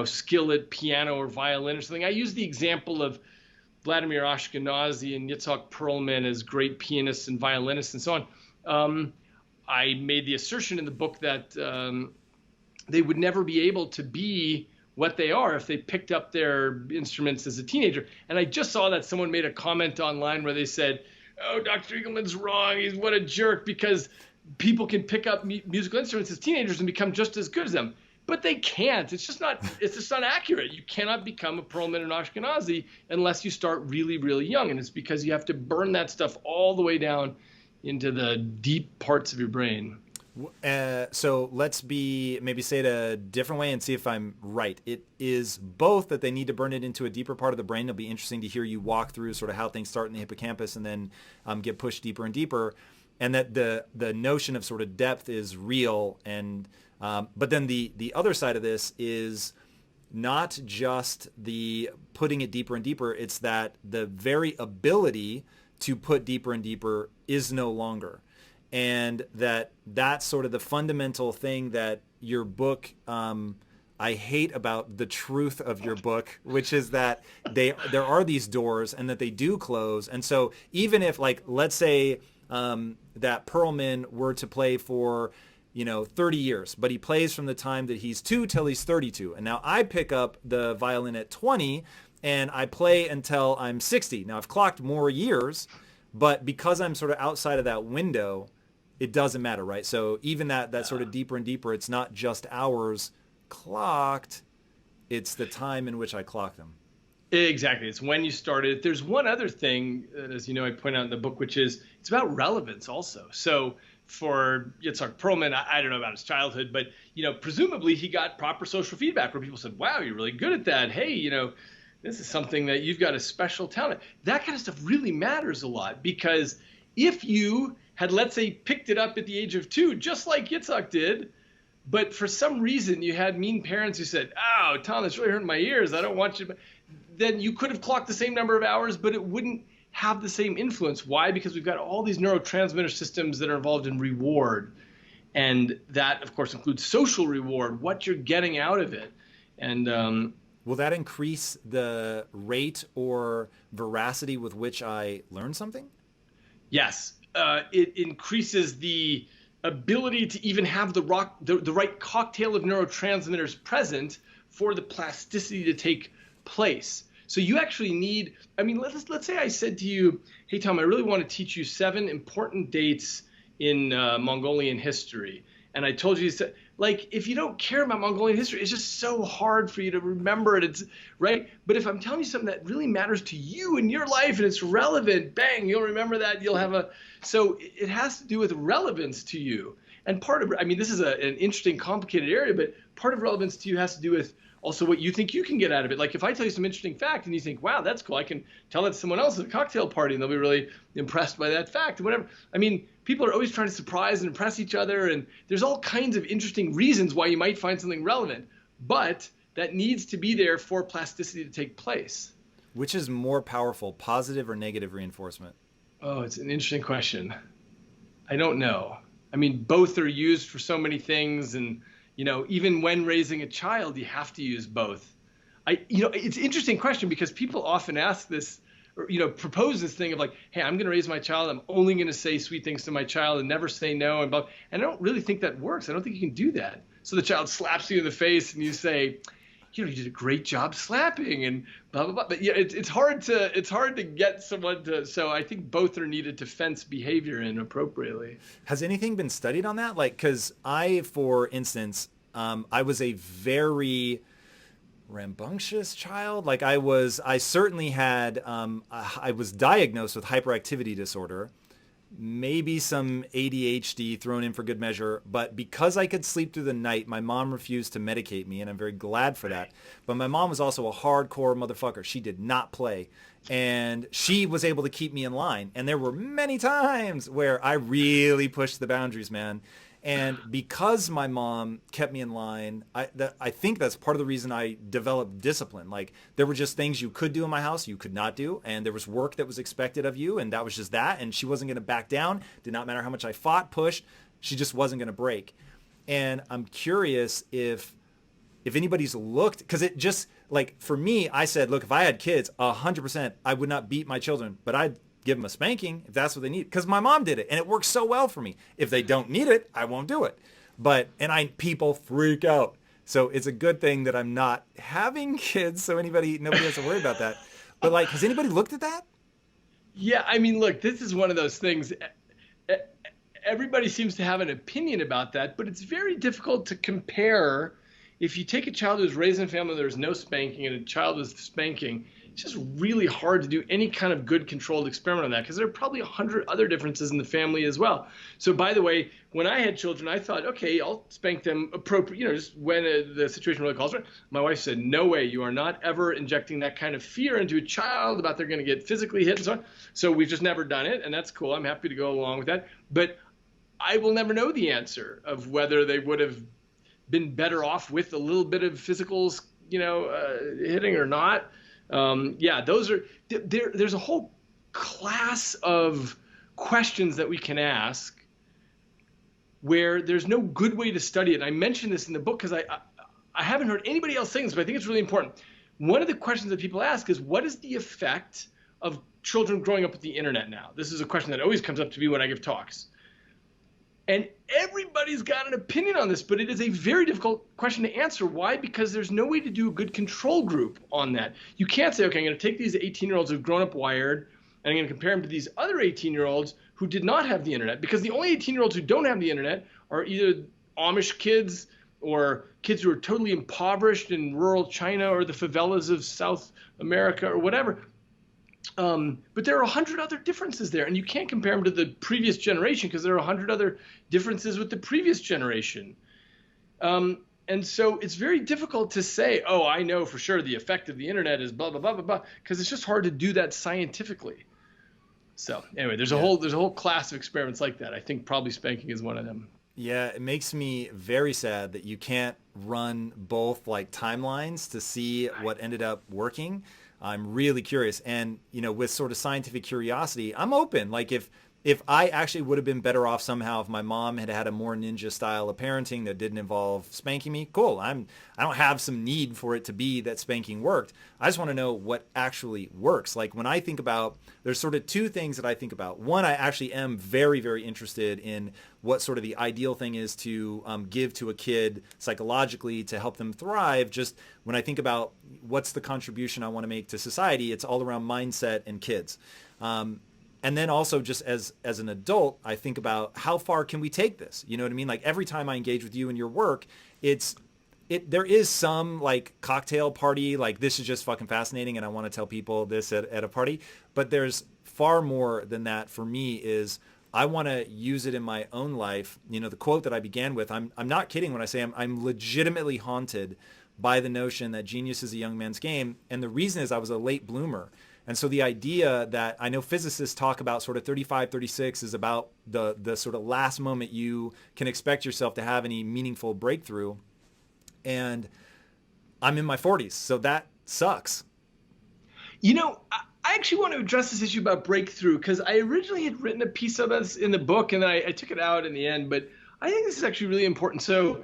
skill at piano or violin or something. I use the example of Vladimir Ashkenazy and Yitzhak Perlman as great pianists and violinists and so on. I made the assertion in the book that they would never be able to be what they are if they picked up their instruments as a teenager. And I just saw that someone made a comment online where they said, oh, Dr. Eagleman's wrong. What a jerk, because people can pick up musical instruments as teenagers and become just as good as them. but they can't. It's just not accurate. You cannot become a Perlman and Ashkenazi unless you start really, really young. And it's because you have to burn that stuff all the way down into the deep parts of your brain. So let's maybe say it a different way and see if I'm right. It is both that they need to burn it into a deeper part of the brain. It'll be interesting to hear you walk through sort of how things start in the hippocampus and then get pushed deeper and deeper. And that the notion of sort of depth is real. And but then the other side of this is not just the putting it deeper and deeper. It's that the very ability to put deeper and deeper is no longer. And that's sort of the fundamental thing that your book, I hate about the truth of your book, which is that there are these doors and that they do close. And so even if, like, let's say that Perlman were to play for 30 years, but he plays from the time that he's 2 till he's 32. And now I pick up the violin at 20 and I play until I'm 60. Now I've clocked more years, but because I'm sort of outside of that window, it doesn't matter, right? So even that sort of deeper and deeper, it's not just hours clocked, it's the time in which I clock them. Exactly. It's when you started. There's one other thing that, as you know, I point out in the book, which is it's about relevance also. So for Yitzhak Perlman, I don't know about his childhood, but presumably he got proper social feedback where people said, "Wow, you're really good at that. Hey, this is something that you've got a special talent." That kind of stuff really matters a lot, because if you had, let's say, picked it up at the age of 2, just like Yitzhak did, but for some reason you had mean parents who said, "Oh, Tom, that's really hurting my ears. I don't want you," then you could have clocked the same number of hours, but it wouldn't have the same influence. Why? Because we've got all these neurotransmitter systems that are involved in reward. And that, of course, includes social reward, what you're getting out of it. And will that increase the rate or veracity with which I learn something? Yes. It increases the ability to even have the right cocktail of neurotransmitters present for the plasticity to take place. So you actually need, let's say I said to you, "Hey, Tom, I really want to teach you 7 important dates in Mongolian history." And I told you, if you don't care about Mongolian history, it's just so hard for you to remember it. It's right. But if I'm telling you something that really matters to you in your life and it's relevant, bang, you'll remember that. You'll have so it has to do with relevance to you. And part of, this is an interesting, complicated area, but part of relevance to you has to do with also what you think you can get out of it. Like if I tell you some interesting fact and you think, "Wow, that's cool. I can tell that to someone else at a cocktail party and they'll be really impressed by that fact," or whatever. People are always trying to surprise and impress each other. And there's all kinds of interesting reasons why you might find something relevant, but that needs to be there for plasticity to take place. Which is more powerful, positive or negative reinforcement? Oh, it's an interesting question. I don't know. Both are used for so many things. And even when raising a child, you have to use both. It's an interesting question because people often ask this, or, propose this thing of like, "Hey, I'm going to raise my child. I'm only going to say sweet things to my child and never say no." And I don't really think that works. I don't think you can do that. So the child slaps you in the face and you say, "You did a great job slapping," and blah, blah, blah. But it's hard to get someone to, so I think both are needed to fence behavior in appropriately. Has anything been studied on that? Like, because for instance, I was a very rambunctious child. Like I certainly had, I was diagnosed with hyperactivity disorder, maybe some ADHD thrown in for good measure, but because I could sleep through the night, my mom refused to medicate me, and I'm very glad for that. But my mom was also a hardcore motherfucker. She did not play, and she was able to keep me in line. And there were many times where I really pushed the boundaries, man. And because my mom kept me in line, I think that's part of the reason I developed discipline. Like there were just things you could do in my house you could not do, and there was work that was expected of you, and that was just that. And she wasn't going to back down. Did not matter how much I fought, pushed. She just wasn't going to break. And I'm curious if anybody's looked, because it just, like for me, I said, look, if I had kids, 100%, I would not beat my children, but I'd give them a spanking if that's what they need, because my mom did it and it works so well for me. If they don't need it, I won't do it. People freak out. So it's a good thing that I'm not having kids, so nobody has to worry about that. But like, has anybody looked at that? Yeah, look, this is one of those things. Everybody seems to have an opinion about that, but it's very difficult to compare if you take a child who's raised in a family where there's no spanking and a child with spanking, it's just really hard to do any kind of good controlled experiment on that, because there are probably 100 other differences in the family as well. So by the way, when I had children, I thought, okay, I'll spank them appropriate, just when the situation really calls for it. My wife said, no way, you are not ever injecting that kind of fear into a child about they're going to get physically hit and so on. So we've just never done it, and that's cool. I'm happy to go along with that. But I will never know the answer of whether they would have been better off with a little bit of physical, hitting or not. There's a whole class of questions that we can ask where there's no good way to study it. And I mentioned this in the book because I haven't heard anybody else saying this, but I think it's really important. One of the questions that people ask is, what is the effect of children growing up with the internet now? This is a question that always comes up to me when I give talks. And everybody's got an opinion on this, but it is a very difficult question to answer. Why? Because there's no way to do a good control group on that. You can't say, okay, I'm going to take these 18-year-olds who've grown up wired, and I'm going to compare them to these other 18-year-olds who did not have the internet. Because the only 18-year-olds who don't have the internet are either Amish kids or kids who are totally impoverished in rural China or the favelas of South America or whatever. But there are 100 other differences there, and you can't compare them to the previous generation because there are 100 other differences with the previous generation. And so it's very difficult to say, oh, I know for sure the effect of the internet is blah, blah, blah, blah, blah, because it's just hard to do that scientifically. So anyway, there's a whole class of experiments like that. I think probably spanking is one of them. Yeah, it makes me very sad that you can't run both like timelines to see what ended up working. I'm really curious. And, with sort of scientific curiosity, I'm open. Like if I actually would have been better off somehow if my mom had had a more ninja style of parenting that didn't involve spanking me, cool. I don't have some need for it to be that spanking worked. I just want to know what actually works. Like when I think about, there's sort of two things that I think about. One, I actually am very, very interested in what sort of the ideal thing is to give to a kid psychologically to help them thrive. Just when I think about what's the contribution I want to make to society, it's all around mindset and kids. And then also just as an adult, I think about how far can we take this? You know what I mean? Like every time I engage with you in your work, there is some like cocktail party, like this is just fucking fascinating and I want to tell people this at a party. But there's far more than that for me is I want to use it in my own life. The quote that I began with, I'm not kidding when I say I'm legitimately haunted by the notion that genius is a young man's game. And the reason is I was a late bloomer. And so the idea that I know physicists talk about sort of 35, 36 is about the sort of last moment you can expect yourself to have any meaningful breakthrough. And I'm in my 40s, so that sucks. I actually want to address this issue about breakthrough because I originally had written a piece of this in the book and then I took it out in the end. But I think this is actually really important. So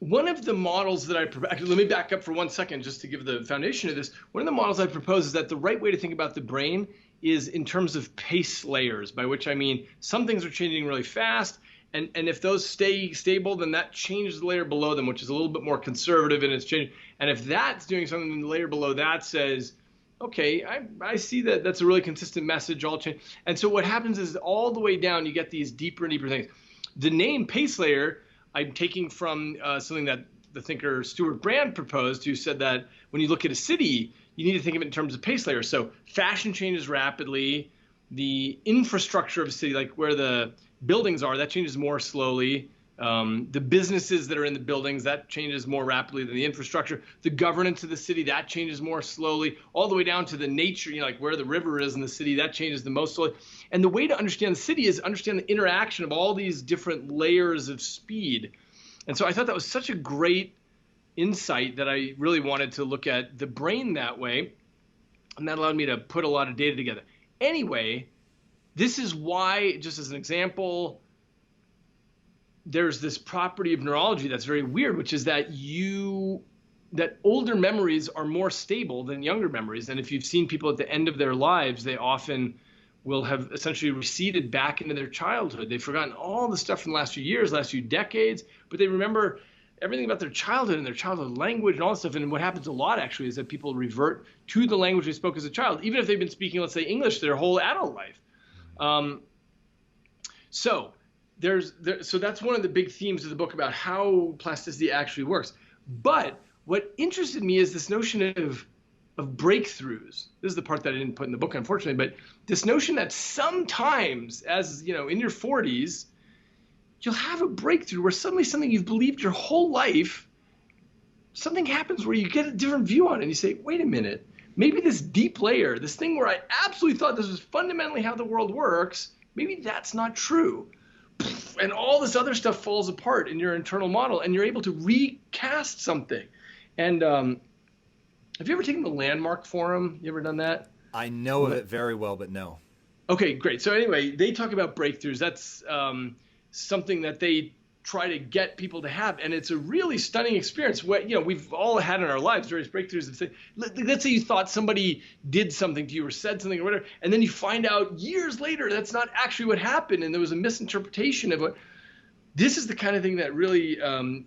one of the models that actually, let me back up for 1 second just to give the foundation of this. One of the models I propose is that the right way to think about the brain is in terms of pace layers, by which I mean some things are changing really fast. And if those stay stable, then that changes the layer below them, which is a little bit more conservative in its change. And if that's doing something, then the layer below that says, okay, I see that that's a really consistent message, all change. And so what happens is all the way down, you get these deeper and deeper things. The name pace layer, I'm taking from something that the thinker Stuart Brand proposed, who said that when you look at a city, you need to think of it in terms of pace layers. So fashion changes rapidly. The infrastructure of a city, like where the buildings are, that changes more slowly. The businesses that are in the buildings, that changes more rapidly than the infrastructure. The governance of the city, that changes more slowly, all the way down to the nature, like where the river is in the city, that changes the most slowly. And the way to understand the city is understand the interaction of all these different layers of speed. And so I thought that was such a great insight that I really wanted to look at the brain that way. And that allowed me to put a lot of data together. Anyway, this is why, just as an example, there's this property of neurology that's very weird, which is that older memories are more stable than younger memories. And if you've seen people at the end of their lives, they often will have essentially receded back into their childhood. They've forgotten all the stuff from the last few years, last few decades, but they remember everything about their childhood and their childhood language and all that stuff. And what happens a lot actually is that people revert to the language they spoke as a child, even if they've been speaking, let's say, English their whole adult life. So so that's one of the big themes of the book about how plasticity actually works. But what interested me is this notion of breakthroughs. This is the part that I didn't put in the book, unfortunately, but this notion that sometimes, as you know, in your 40s, you'll have a breakthrough where suddenly something you've believed your whole life, something happens where you get a different view on it and you say, wait a minute, maybe this deep layer, this thing where I absolutely thought this was fundamentally how the world works, maybe that's not true. And all this other stuff falls apart in your internal model and you're able to recast something. And have you ever taken the Landmark Forum? You ever done that? I know of it very well, but no. Okay, great. So anyway, they talk about breakthroughs. That's something that they try to get people to have, and it's a really stunning experience. What, you know, we've all had in our lives various breakthroughs. Let's say you thought somebody did something to you or said something or whatever, and then you find out years later that's not actually what happened, and there was a misinterpretation of what. This is the kind of thing that really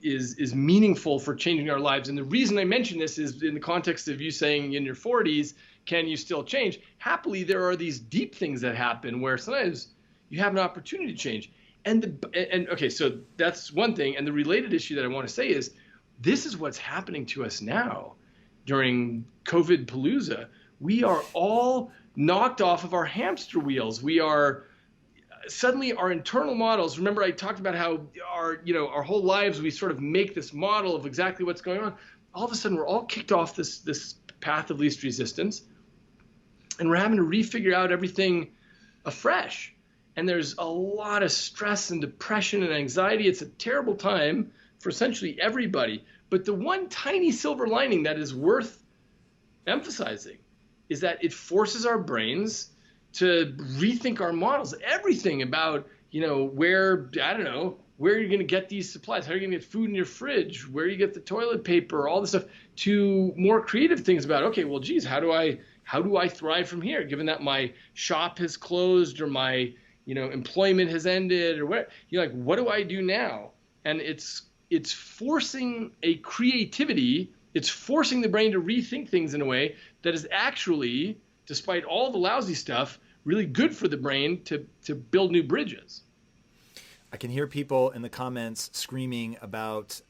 is meaningful for changing our lives. And the reason I mention this is in the context of you saying in your 40s, can you still change? Happily, there are these deep things that happen where sometimes you have an opportunity to change. And okay, so that's one thing. And the related issue that I want to say is this is what's happening to us now during COVID Palooza. We are all knocked off of our hamster wheels. We are suddenly our internal models. Remember, I talked about how our whole lives we sort of make this model of exactly what's going on. All of a sudden, we're all kicked off this path of least resistance, and we're having to refigure out everything afresh. And there's a lot of stress and depression and anxiety. It's a terrible time for essentially everybody. But the one tiny silver lining that is worth emphasizing is that it forces our brains to rethink our models, everything about, where you're going to get these supplies, how you're going to get food in your fridge, where you get the toilet paper, all this stuff, to more creative things about, okay, well, geez, how do I thrive from here, given that my shop has closed or my, employment has ended or what, what do I do now? And it's forcing a creativity. It's forcing the brain to rethink things in a way that is actually, despite all the lousy stuff, really good for the brain to build new bridges. I can hear people in the comments screaming about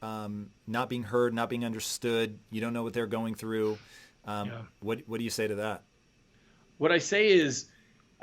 not being heard, not being understood. You don't know what they're going through. What do you say to that? What I say is,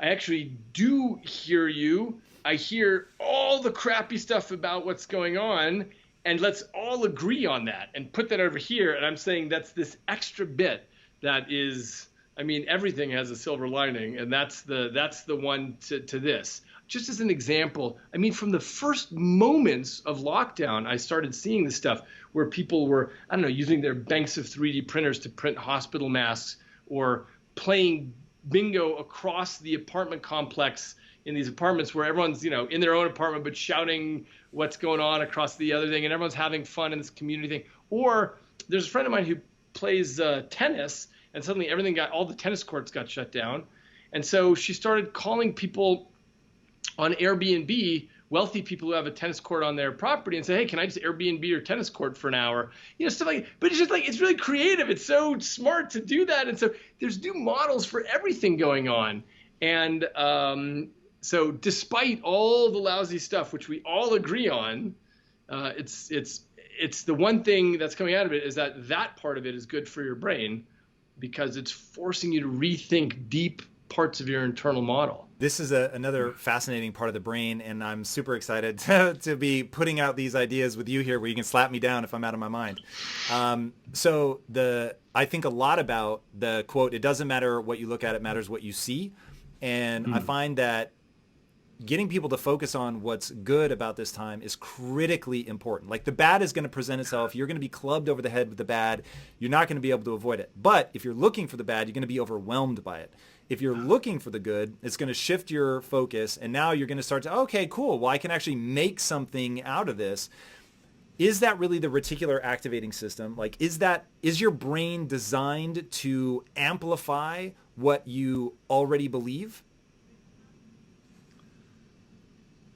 I actually do hear you. I hear all the crappy stuff about what's going on, and let's all agree on that and put that over here. And I'm saying that's this extra bit that is, everything has a silver lining, and that's the one to this. Just as an example, from the first moments of lockdown, I started seeing this stuff where people were, using their banks of 3D printers to print hospital masks, or playing bingo across the apartment complex in these apartments where everyone's, in their own apartment, but shouting what's going on across the other thing, and everyone's having fun in this community thing. Or there's a friend of mine who plays tennis, and suddenly all the tennis courts got shut down. And so she started calling people on Airbnb, wealthy people who have a tennis court on their property, and say, hey, can I just Airbnb your tennis court for an hour? Stuff like, but it's just like, it's really creative. It's so smart to do that. And so there's new models for everything going on. And so despite all the lousy stuff, which we all agree on, it's the one thing that's coming out of it is that part of it is good for your brain, because it's forcing you to rethink deep parts of your internal model. This is another fascinating part of the brain, and I'm super excited to be putting out these ideas with you here, where you can slap me down if I'm out of my mind. So I think a lot about the quote, it doesn't matter what you look at, it matters what you see. And I find that getting people to focus on what's good about this time is critically important. Like, the bad is going to present itself. You're going to be clubbed over the head with the bad. You're not going to be able to avoid it. But if you're looking for the bad, you're going to be overwhelmed by it. If you're looking for the good, it's going to shift your focus. And now you're going to start to, okay, cool. Well, I can actually make something out of this. Is that really the reticular activating system? Like, is your brain designed to amplify what you already believe?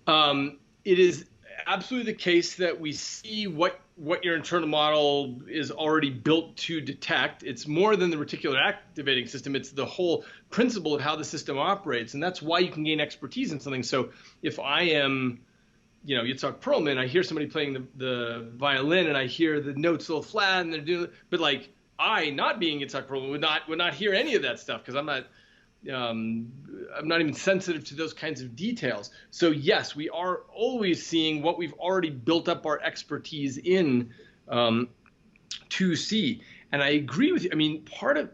It is absolutely the case that we see what your internal model is already built to detect. It's more than the reticular activating system. It's the whole principle of how the system operates. And that's why you can gain expertise in something. So if I am Yitzhak Perlman, I hear somebody playing the violin and I hear the notes a little flat and they're doing, but like I, not being Yitzhak Perlman, would not hear any of that stuff because I'm not even sensitive to those kinds of details. So yes, we are always seeing what we've already built up our expertise in to see. And I agree with you. I mean, part of,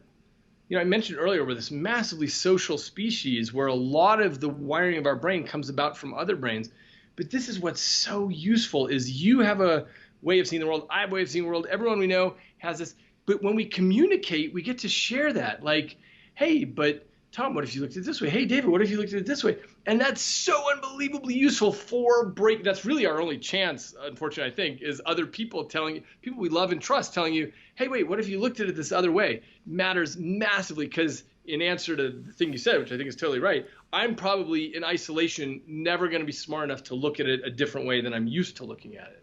I mentioned earlier, we're this massively social species where a lot of the wiring of our brain comes about from other brains. But this is what's so useful is you have a way of seeing the world. I have a way of seeing the world. Everyone we know has this. But when we communicate, we get to share that. Like, hey, but Tom, what if you looked at it this way? Hey, David, what if you looked at it this way? And that's so unbelievably useful for break. That's really our only chance, unfortunately, I think, is other people telling you, people we love and trust telling you, hey, wait, what if you looked at it this other way? Matters massively because in answer to the thing you said, which I think is totally right, I'm probably in isolation never going to be smart enough to look at it a different way than I'm used to looking at it.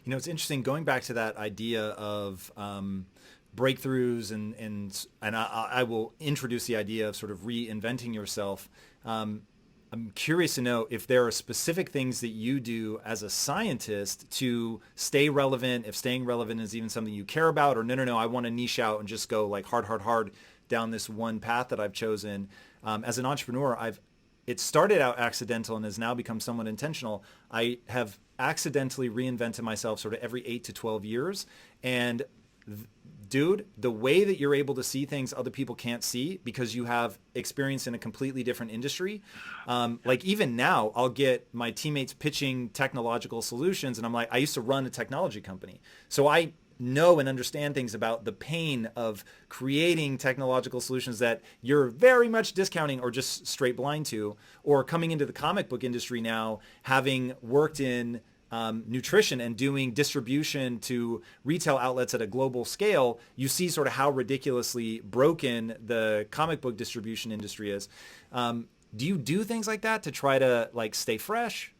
It's interesting going back to that idea of breakthroughs and I will introduce the idea of sort of reinventing yourself. I'm curious to know if there are specific things that you do as a scientist to stay relevant, if staying relevant is even something you care about, or no, I want to niche out and just go like hard down this one path that I've chosen. As an entrepreneur, it started out accidental and has now become somewhat intentional. I have accidentally reinvented myself sort of every 8 to 12 years. And dude, the way that you're able to see things other people can't see because you have experience in a completely different industry. Like even now, I'll get my teammates pitching technological solutions and I'm like, I used to run a technology company. So I know and understand things about the pain of creating technological solutions that you're very much discounting or just straight blind to, or coming into the comic book industry now, having worked in nutrition and doing distribution to retail outlets at a global scale, you see sort of how ridiculously broken the comic book distribution industry is. Do you do things like that to try to like stay fresh?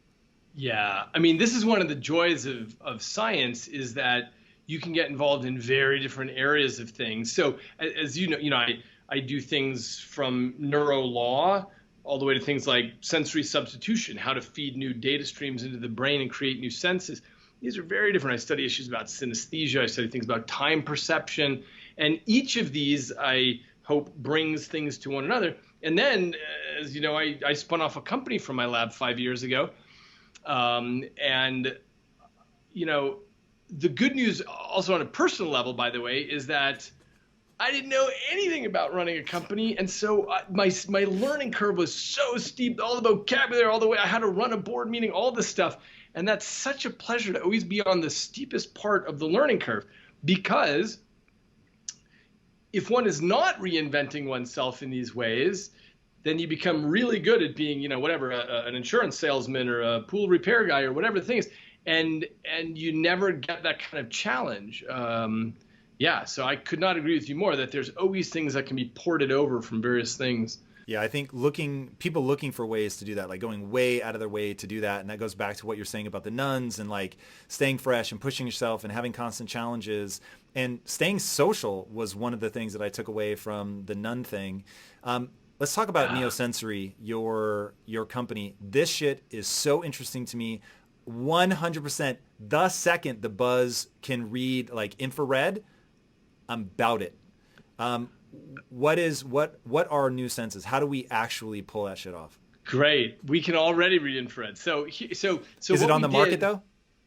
Yeah. I mean, this is one of the joys of science is that you can get involved in very different areas of things. So as I do things from neuro law all the way to things like sensory substitution, how to feed new data streams into the brain and create new senses. These are very different. I study issues about synesthesia. I study things about time perception. And each of these, I hope, brings things to one another. And then, as you know, I spun off a company from my lab 5 years ago. The good news also on a personal level, by the way, is that I didn't know anything about running a company. And so my learning curve was so steep, all the vocabulary, all the way I had to run a board meeting, all this stuff. And that's such a pleasure to always be on the steepest part of the learning curve, because if one is not reinventing oneself in these ways, then you become really good at being, an insurance salesman or a pool repair guy or whatever the thing is. And you never get that kind of challenge. So I could not agree with you more that there's always things that can be ported over from various things. Yeah, I think people looking for ways to do that, like going way out of their way to do that. And that goes back to what you're saying about the nuns and like staying fresh and pushing yourself and having constant challenges. And staying social was one of the things that I took away from the nun thing. Let's talk about Neosensory, your company. This shit is so interesting to me. 100%. The second the buzz can read like infrared, I'm about it. What are new senses? How do we actually pull that shit off? Great. We can already read infrared. So is it on the market though?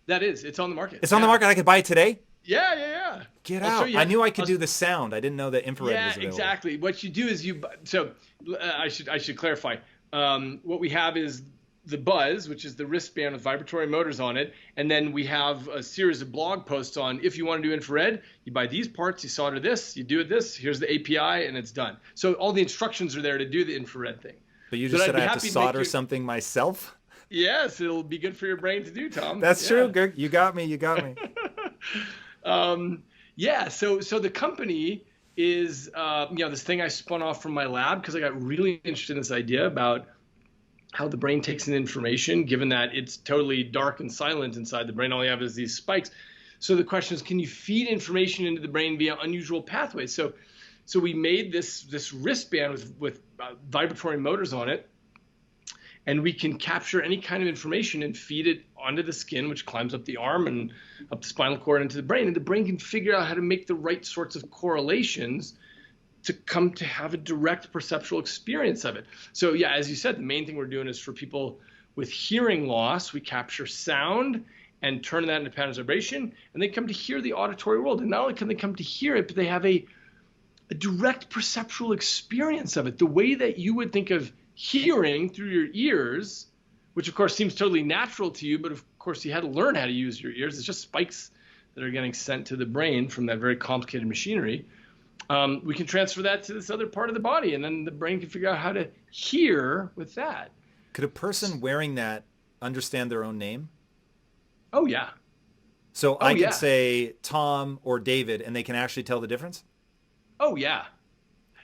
That is. It's on the market. It's on the market. I could buy it today? Yeah. Get out. I knew I could do the sound. I didn't know that infrared was available. Yeah, exactly. What you do is I should clarify. What we have is the Buzz, which is the wristband with vibratory motors on it. And then we have a series of blog posts on if you want to do infrared, you buy these parts, you solder this, you do it this, here's the API, and it's done. So all the instructions are there to do the infrared thing. But you just said I have to solder something myself? Yes, it'll be good for your brain to do, Tom. That's true. Good. You got me. So the company is, this thing I spun off from my lab because I got really interested in this idea about how the brain takes in information, given that it's totally dark and silent inside the brain. All you have is these spikes. So the question is, can you feed information into the brain via unusual pathways? So we made this wristband with vibratory motors on it. and we can capture any kind of information and feed it onto the skin, which climbs up the arm and up the spinal cord into the brain. And the brain can figure out how to make the right sorts of correlations to come to have a direct perceptual experience of it. So yeah, as you said, the main thing we're doing is for people with hearing loss. We capture sound and turn that into patterns of vibration, and they come to hear the auditory world. And not only can they come to hear it, but they have a direct perceptual experience of it, the way that you would think of hearing through your ears, which of course seems totally natural to you, but of course you had to learn how to use your ears. It's just spikes that are getting sent to the brain from that very complicated machinery. We can transfer that to this other part of the body, and then the brain can figure out how to hear with that. Could a person wearing that understand their own name? Oh, yeah. So I could say Tom or David, and they can actually tell the difference? Oh, yeah.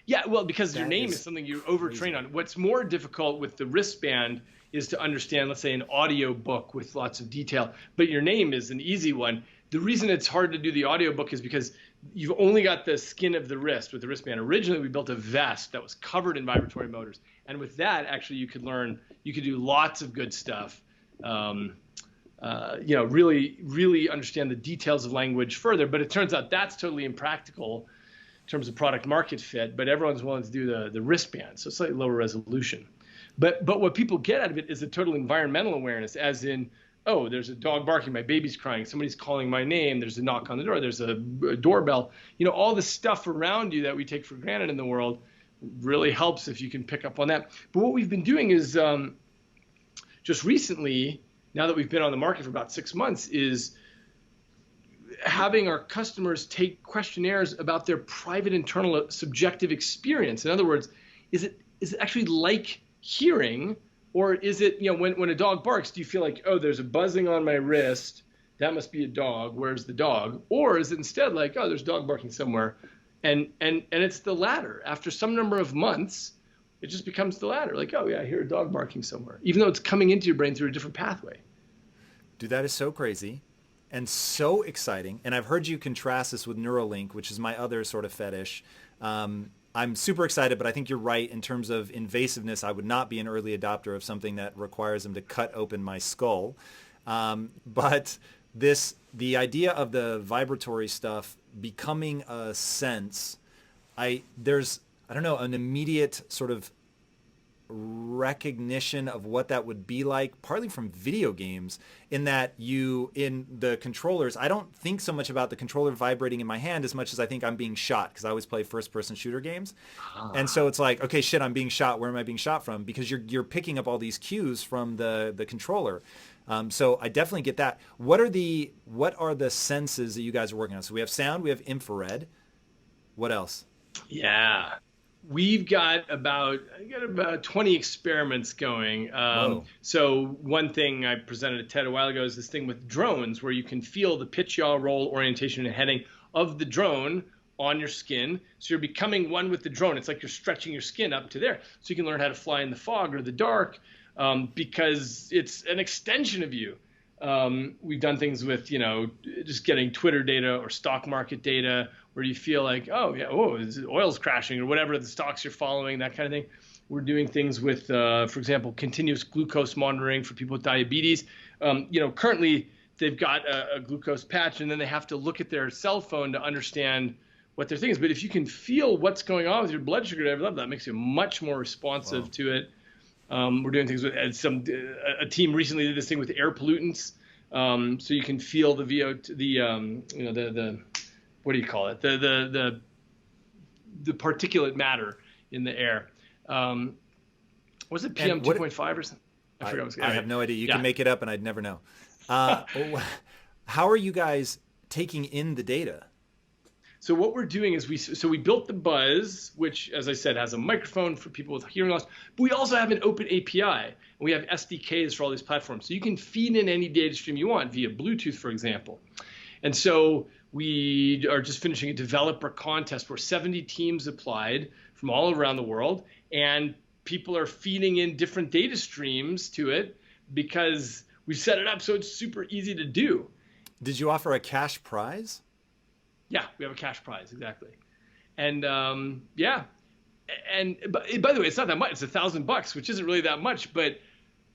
Yeah, well, because your name is something you overtrain on. What's more difficult with the wristband is to understand, let's say, an audio book with lots of detail. But your name is an easy one. The reason it's hard to do the audio book is because you've only got the skin of the wrist with the wristband. Originally, we built a vest that was covered in vibratory motors. And with that, actually, you could do lots of good stuff. Really, really understand the details of language further. But it turns out that's totally impractical in terms of product market fit, but everyone's willing to do the wristband, so slightly lower resolution. But what people get out of it is a total environmental awareness, as in, oh, there's a dog barking, my baby's crying, somebody's calling my name, there's a knock on the door, there's a doorbell. All the stuff around you that we take for granted in the world really helps if you can pick up on that. But what we've been doing is just recently, now that we've been on the market for about 6 months, is having our customers take questionnaires about their private internal subjective experience. In other words, is it actually like hearing, or is it, when a dog barks, do you feel like, oh, there's a buzzing on my wrist, that must be a dog, where's the dog? Or is it instead like, oh, there's a dog barking somewhere, and it's the latter. After some number of months, it just becomes the latter, like, oh yeah, I hear a dog barking somewhere, even though it's coming into your brain through a different pathway. Dude, that is so crazy. And so exciting. And I've heard you contrast this with Neuralink, which is my other sort of fetish. I'm super excited, but I think you're right in terms of invasiveness. I would not be an early adopter of something that requires them to cut open my skull. But the idea of the vibratory stuff becoming a sense, there's an immediate sort of recognition of what that would be like, partly from video games, in that in the controllers, I don't think so much about the controller vibrating in my hand as much as I think I'm being shot, because I always play first-person shooter games. And so it's like, okay, shit, I'm being shot. Where am I being shot from? Because you're picking up all these cues from the controller. So I definitely get that. What are the senses that you guys are working on? So we have sound, we have infrared. What else? Yeah. We've got about 20 experiments going. So one thing I presented at TED a while ago is this thing with drones, where you can feel the pitch, yaw, roll, orientation, and heading of the drone on your skin. So you're becoming one with the drone. It's like you're stretching your skin up to there. So you can learn how to fly in the fog or the dark, because it's an extension of you. We've done things with, just getting Twitter data or stock market data, where you feel like, oh yeah, oil's crashing, or whatever the stocks you're following, that kind of thing. We're doing things with, for example, continuous glucose monitoring for people with diabetes. Currently they've got a glucose patch, and then they have to look at their cell phone to understand what their thing is. But if you can feel what's going on with your blood sugar, that makes you much more responsive to it. We're doing things with a team recently did this thing with air pollutants, so you can feel the VO2, what do you call it? The particulate matter in the air. Was it PM 2.5 or something? I forgot. I have no idea. You can make it up, and I'd never know. How are you guys taking in the data? So what we're doing is we built the Buzz, which, as I said, has a microphone for people with hearing loss. But we also have an open API, and we have SDKs for all these platforms. So you can feed in any data stream you want via Bluetooth, for example. And so we are just finishing a developer contest where 70 teams applied from all around the world, and people are feeding in different data streams to it because we set it up so it's super easy to do. Did you offer a cash prize? Yeah, we have a cash prize, exactly. And yeah, and by the way, it's not that much. It's $1,000, which isn't really that much, but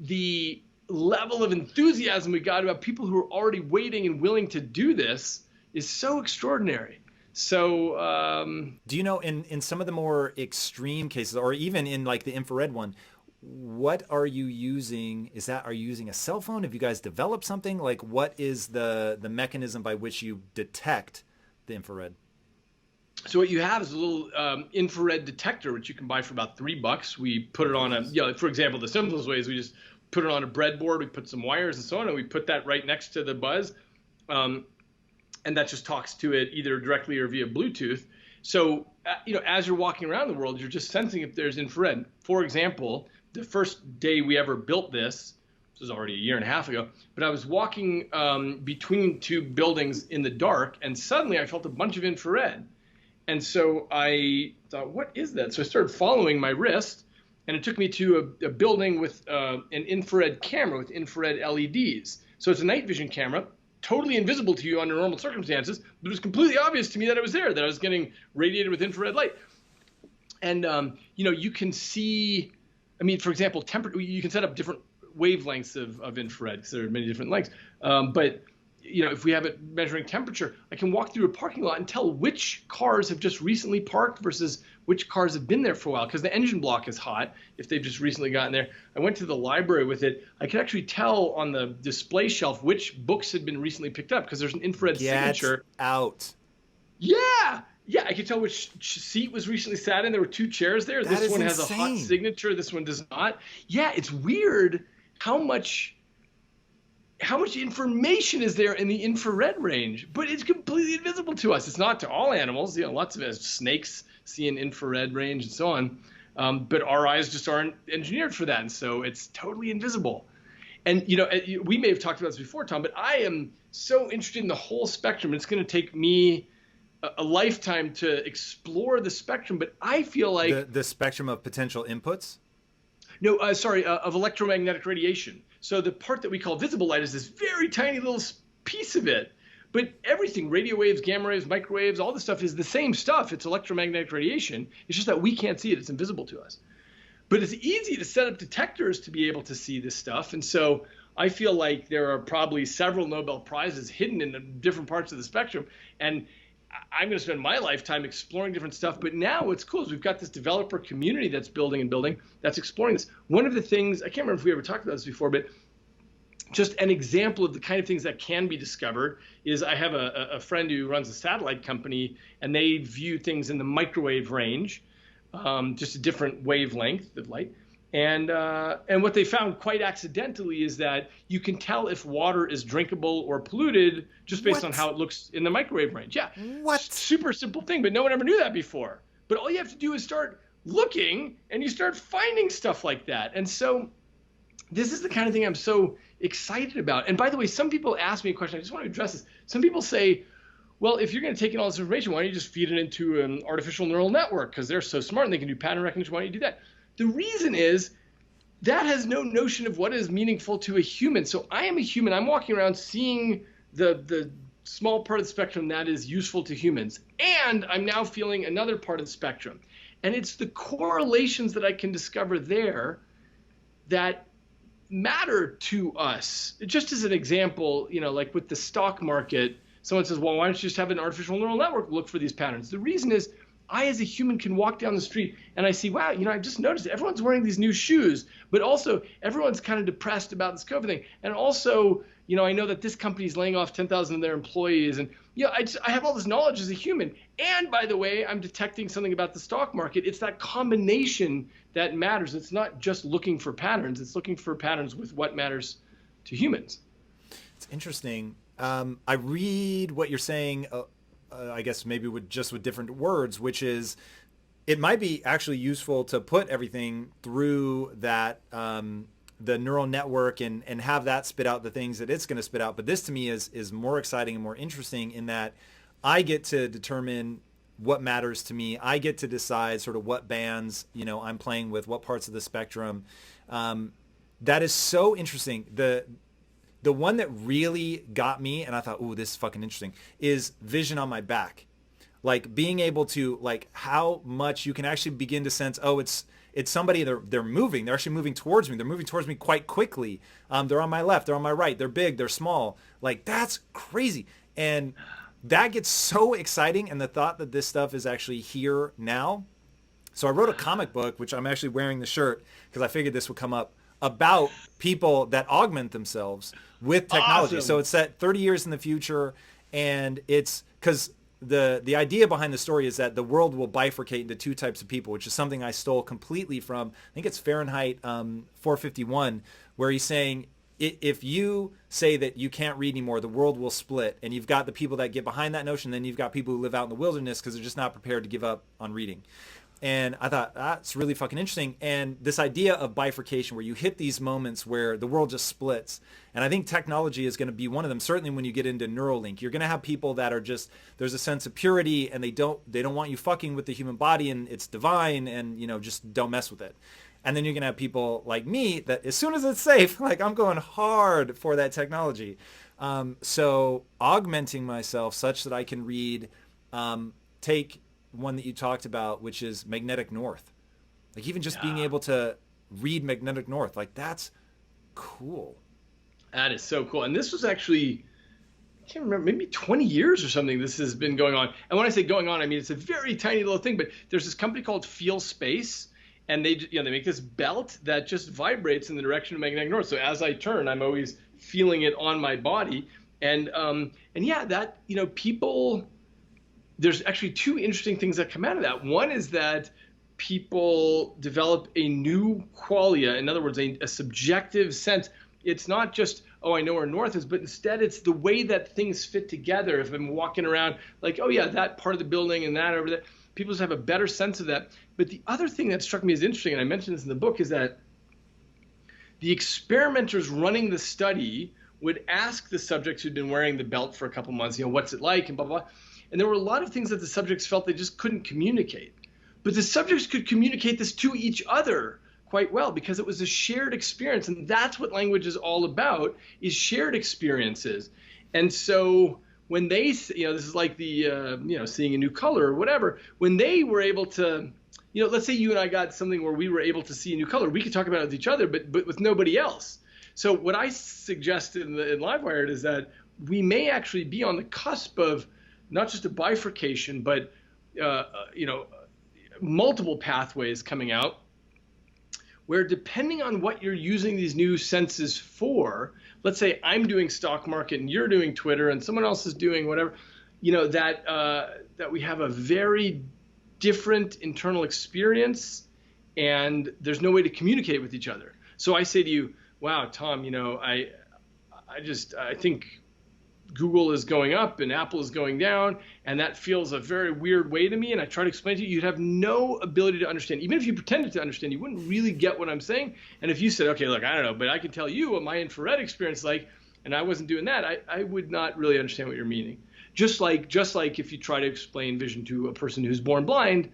the level of enthusiasm we got about people who are already waiting and willing to do this is so extraordinary. So, do you know, in some of the more extreme cases, or even in like the infrared one, what are you using? Are you using a cell phone? Have you guys developed something? Like, what is the mechanism by which you detect the infrared? So what you have is a little infrared detector, which you can buy for about $3. We put it on for example, the simplest way is we just put it on a breadboard, we put some wires and so on, and we put that right next to the buzz. And that just talks to it either directly or via Bluetooth. So, as you're walking around the world, you're just sensing if there's infrared. For example, the first day we ever built this was already a year and a half ago, but I was walking between two buildings in the dark, and suddenly I felt a bunch of infrared. And so I thought, what is that? So I started following my wrist, and it took me to a building with an infrared camera with infrared LEDs. So it's a night vision camera, totally invisible to you under normal circumstances, but it was completely obvious to me that it was there, that I was getting radiated with infrared light. And, you can see, for example, you can set up different wavelengths of infrared, because there are many different lengths. But if we have it measuring temperature, I can walk through a parking lot and tell which cars have just recently parked versus which cars have been there for a while, because the engine block is hot if they've just recently gotten there. I went to the library with it. I could actually tell on the display shelf which books had been recently picked up, because there's an infrared signature. Out. Yeah. Yeah, I could tell which seat was recently sat in. There were 2 chairs there. This one has a hot signature. This one does not. Yeah, it's weird how much information is there in the infrared range, but it's completely invisible to us. It's not to all animals. Lots of snakes see an infrared range and so on, but our eyes just aren't engineered for that, and so it's totally invisible. And we may have talked about this before, Tom, but I am so interested in the whole spectrum. It's going to take me a lifetime to explore the spectrum, but I feel like the spectrum of potential inputs. No, of electromagnetic radiation. So the part that we call visible light is this very tiny little piece of it. But everything, radio waves, gamma waves, microwaves, all this stuff is the same stuff. It's electromagnetic radiation. It's just that we can't see it. It's invisible to us. But it's easy to set up detectors to be able to see this stuff. And so I feel like there are probably several Nobel Prizes hidden in the different parts of the spectrum. And I'm going to spend my lifetime exploring different stuff. But now what's cool is we've got this developer community that's building that's exploring this. One of the things, I can't remember if we ever talked about this before, but just an example of the kind of things that can be discovered is I have a friend who runs a satellite company, and they view things in the microwave range, just a different wavelength of light. And what they found quite accidentally is that you can tell if water is drinkable or polluted just based on how it looks in the microwave range. Yeah. What? Super simple thing, but no one ever knew that before. But all you have to do is start looking, and you start finding stuff like that. And so this is the kind of thing I'm so excited about. And by the way, some people ask me a question. I just want to address this. Some people say, well, if you're going to take in all this information, why don't you just feed it into an artificial neural network? Because they're so smart and they can do pattern recognition. Why don't you do that? The reason is that has no notion of what is meaningful to a human. So I am a human. I'm walking around seeing the small part of the spectrum that is useful to humans. And I'm now feeling another part of the spectrum. And it's the correlations that I can discover there that matter to us. Just as an example, like with the stock market, someone says, well, why don't you just have an artificial neural network look for these patterns? The reason is I, as a human, can walk down the street and I see, wow, I just noticed everyone's wearing these new shoes, but also everyone's kind of depressed about this COVID thing. And also, I know that this company is laying off 10,000 of their employees. And, I have all this knowledge as a human. And by the way, I'm detecting something about the stock market. It's that combination that matters. It's not just looking for patterns. It's looking for patterns with what matters to humans. It's interesting. I read what you're saying, I guess maybe with different words, which is it might be actually useful to put everything through that the neural network and have that spit out the things that it's going to spit out. But this to me is more exciting and more interesting in that I get to determine what matters to me. I get to decide sort of what bands, I'm playing with, what parts of the spectrum. That is so interesting. The one that really got me, and I thought, ooh, this is fucking interesting, is vision on my back. Like being able to, like, how much you can actually begin to sense, oh, it's somebody, they're moving. They're actually moving towards me. They're moving towards me quite quickly. They're on my left. They're on my right. They're big. They're small. Like, that's crazy. And that gets so exciting. And the thought that this stuff is actually here now. So I wrote a comic book, which I'm actually wearing the shirt because I figured this would come up, about people that augment themselves with technology. Awesome. So it's set 30 years in the future. And it's because the idea behind the story is that the world will bifurcate into two types of people, which is something I stole completely from, I think it's Fahrenheit 451, where he's saying, if you say that you can't read anymore, the world will split. And you've got the people that get behind that notion. Then you've got people who live out in the wilderness because they're just not prepared to give up on reading. And I thought, that's really fucking interesting. And this idea of bifurcation, where you hit these moments where the world just splits. And I think technology is going to be one of them. Certainly when you get into Neuralink, you're going to have people that are just, there's a sense of purity, and they don't want you fucking with the human body, and it's divine, and, you know, just don't mess with it. And then you're going to have people like me that as soon as it's safe, like, I'm going hard for that technology. So augmenting myself such that I can read, take one that you talked about, which is magnetic north. Like, even just being able to read magnetic north, like, that's cool. That is so cool. And this was actually, I can't remember, maybe 20 years or something this has been going on. And when I say going on, I mean, it's a very tiny little thing, but there's this company called Feel Space, and they make this belt that just vibrates in the direction of magnetic north. So as I turn, I'm always feeling it on my body. And yeah, that, you know, people, there's actually two interesting things that come out of that. One is that people develop a new qualia. In other words, a subjective sense. It's not just, oh, I know where north is, but instead it's the way that things fit together. If I'm walking around like, oh yeah, that part of the building and that over there, people just have a better sense of that. But the other thing that struck me as interesting, and I mentioned this in the book, is that the experimenters running the study would ask the subjects who'd been wearing the belt for a couple months, you know, what's it like, and blah, blah, blah. And there were a lot of things that the subjects felt they just couldn't communicate. But the subjects could communicate this to each other quite well because it was a shared experience. And that's what language is all about, is shared experiences. And so when they, you know, this is like the, you know, seeing a new color or whatever, when they were able to, you know, let's say you and I got something where we were able to see a new color, we could talk about it with each other, but with nobody else. So what I suggested in Livewired is that we may actually be on the cusp of not just a bifurcation, but you know, multiple pathways coming out, where depending on what you're using these new senses for, let's say I'm doing stock market and you're doing Twitter and someone else is doing whatever, you know, that that we have a very different internal experience, and there's no way to communicate with each other. So I say to you, wow, Tom, you know, I think Google is going up and Apple is going down, and that feels a very weird way to me. And I try to explain to you, you'd have no ability to understand. Even if you pretended to understand, you wouldn't really get what I'm saying. And if you said, okay, look, I don't know, but I can tell you what my infrared experience is like, and I wasn't doing that, I would not really understand what you're meaning. Just like if you try to explain vision to a person who's born blind,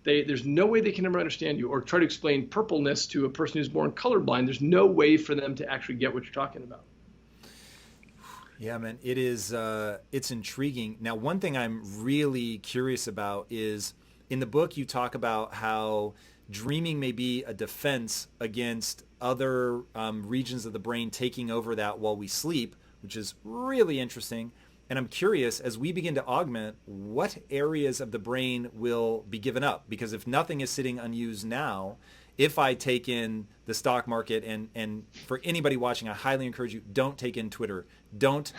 there's no way they can ever understand you. Or try to explain purpleness to a person who's born colorblind, there's no way for them to actually get what you're talking about. Yeah, man, it is. It's intriguing. Now, one thing I'm really curious about is in the book you talk about how dreaming may be a defense against other regions of the brain taking over that while we sleep, which is really interesting. And I'm curious, as we begin to augment, what areas of the brain will be given up? Because if nothing is sitting unused now, if I take in the stock market, and for anybody watching, I highly encourage you, don't take in Twitter. Don't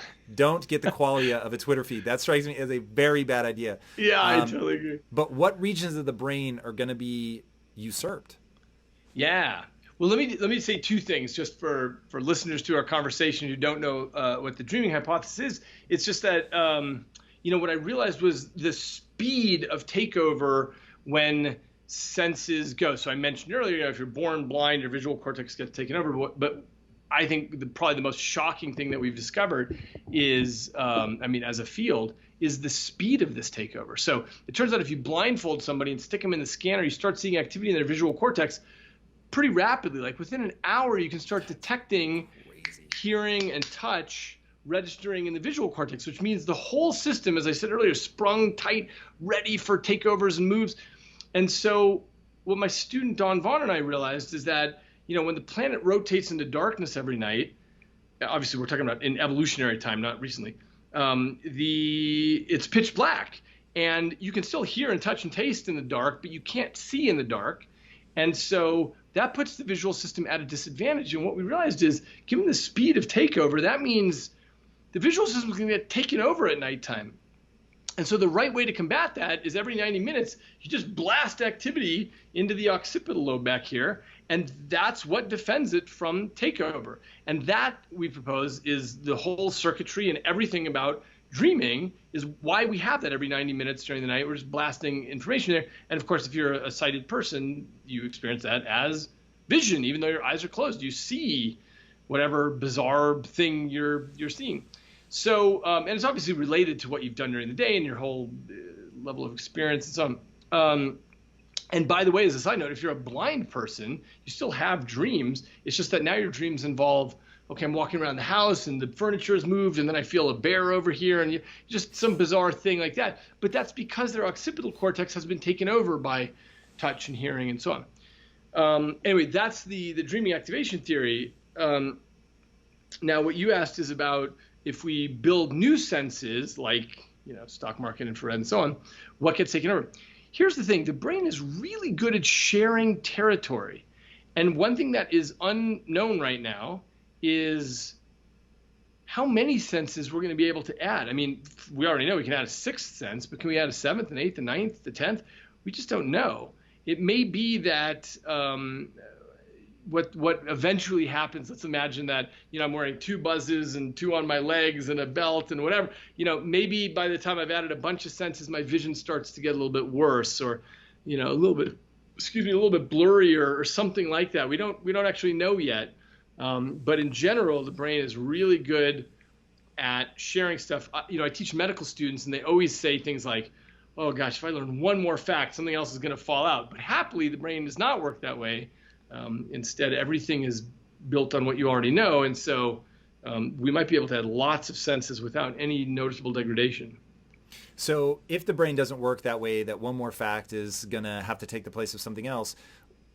get the qualia of a Twitter feed. That strikes me as a very bad idea. Yeah, I totally agree. But what regions of the brain are going to be usurped? Yeah. Well, let me say two things just for listeners to our conversation who don't know what the dreaming hypothesis is. It's just that, you know, what I realized was the speed of takeover when senses go. So I mentioned earlier, you know, if you're born blind, your visual cortex gets taken over. But I think probably the most shocking thing that we've discovered is, I mean, as a field, is the speed of this takeover. So it turns out if you blindfold somebody and stick them in the scanner, you start seeing activity in their visual cortex pretty rapidly. Like within an hour, you can start detecting hearing and touch registering in the visual cortex, which means the whole system, as I said earlier, sprung tight, ready for takeovers and moves. And so what my student Don Vaughn and I realized is that, when the planet rotates into darkness every night, obviously we're talking about in evolutionary time, not recently, it's pitch black, and you can still hear and touch and taste in the dark, but you can't see in the dark. And so that puts the visual system at a disadvantage. And what we realized is, given the speed of takeover, that means the visual system is going to get taken over at nighttime. And so the right way to combat that is every 90 minutes, you just blast activity into the occipital lobe back here. And that's what defends it from takeover. And that, we propose, is the whole circuitry and everything about dreaming is why we have that every 90 minutes during the night. We're just blasting information there. And of course, if you're a sighted person, you experience that as vision, even though your eyes are closed. You see whatever bizarre thing you're seeing. So, and it's obviously related to what you've done during the day and your whole level of experience and so on. And by the way, as a side note, if you're a blind person, you still have dreams. It's just that now your dreams involve, okay, I'm walking around the house and the furniture is moved and then I feel a bear over here and just some bizarre thing like that. But that's because their occipital cortex has been taken over by touch and hearing and so on. Anyway, that's the dreaming activation theory. Now, what you asked is about if we build new senses like, stock market, infrared, and so on, what gets taken over? Here's the thing. The brain is really good at sharing territory. And one thing that is unknown right now is how many senses we're going to be able to add. I mean, we already know we can add a sixth sense, but can we add a seventh, an eighth, a ninth, the 10th? We just don't know. It may be that what eventually happens, let's imagine that, I'm wearing 2 buzzes and 2 on my legs and a belt and whatever, maybe by the time I've added a bunch of senses, my vision starts to get a little bit worse or, a little bit blurry or something like that. We don't actually know yet. But in general, the brain is really good at sharing stuff. I teach medical students and they always say things like, oh gosh, if I learn one more fact, something else is going to fall out. But happily, the brain does not work that way. Instead, everything is built on what you already know. And so we might be able to add lots of senses without any noticeable degradation. So if the brain doesn't work that way, that one more fact is going to have to take the place of something else,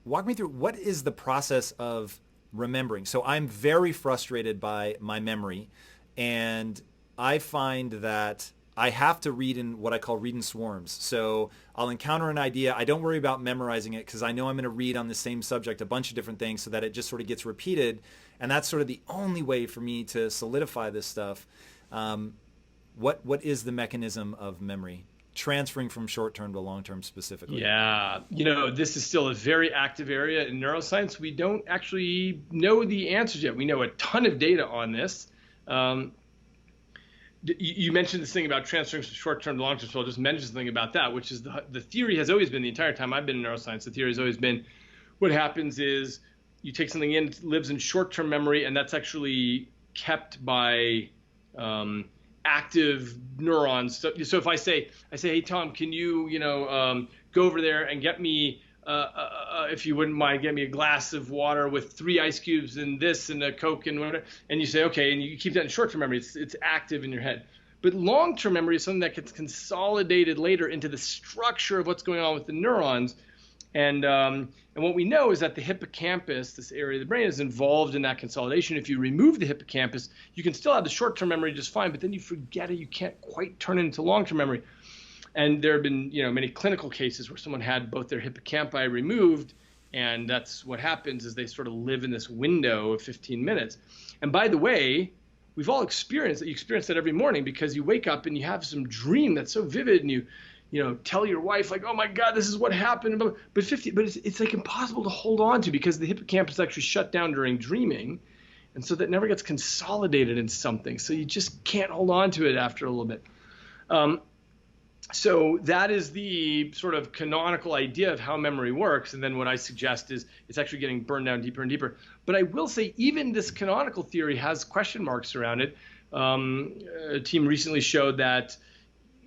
walk me through what is the process of remembering. So I'm very frustrated by my memory, and I find that I have to read in what I call read in swarms. So I'll encounter an idea. I don't worry about memorizing it because I know I'm going to read on the same subject a bunch of different things so that it just sort of gets repeated. And that's sort of the only way for me to solidify this stuff. What is the mechanism of memory? Transferring from short-term to long-term specifically. Yeah, this is still a very active area in neuroscience. We don't actually know the answers yet. We know a ton of data on this. You mentioned this thing about transferring from short-term to long-term, so I'll just mention something about that, which is the theory has always been, the entire time I've been in neuroscience, the theory has always been what happens is you take something in, it lives in short-term memory, and that's actually kept by active neurons. So if I say, hey, Tom, can you, go over there and get me, if you wouldn't mind, get me a glass of water with 3 ice cubes and this and a Coke and whatever. And you say, okay, and you keep that in short-term memory. It's active in your head. But long-term memory is something that gets consolidated later into the structure of what's going on with the neurons. And what we know is that the hippocampus, this area of the brain, is involved in that consolidation. If you remove the hippocampus, you can still have the short-term memory just fine, but then you forget it. You can't quite turn it into long-term memory. And there have been, many clinical cases where someone had both their hippocampi removed, and that's what happens is they sort of live in this window of 15 minutes. And by the way, we've all experienced that. You experience that every morning because you wake up and you have some dream that's so vivid, and you tell your wife like, oh my God, this is what happened. But it's like impossible to hold on to because the hippocampus actually shut down during dreaming. And so that never gets consolidated in something. So you just can't hold on to it after a little bit. So that is the sort of canonical idea of how memory works. And then what I suggest is it's actually getting burned down deeper and deeper. But I will say even this canonical theory has question marks around it. A team recently showed that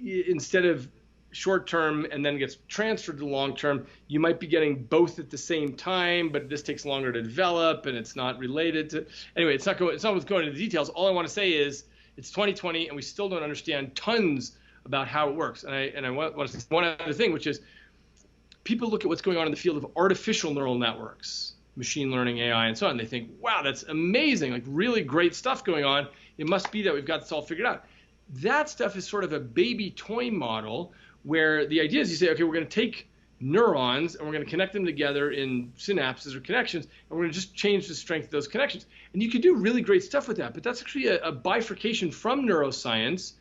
instead of short term and then gets transferred to long term, you might be getting both at the same time, but this takes longer to develop and it's not related to. Anyway, it's not worth going into the details. All I want to say is it's 2020 and we still don't understand tons about how it works. And I want to say one other thing, which is people look at what's going on in the field of artificial neural networks, machine learning, AI, and so on. They think, wow, that's amazing, like really great stuff going on. It must be that we've got this all figured out. That stuff is sort of a baby toy model where the idea is you say, okay, we're going to take neurons and we're going to connect them together in synapses or connections, and we're going to just change the strength of those connections. And you can do really great stuff with that, but that's actually a bifurcation from neuroscience,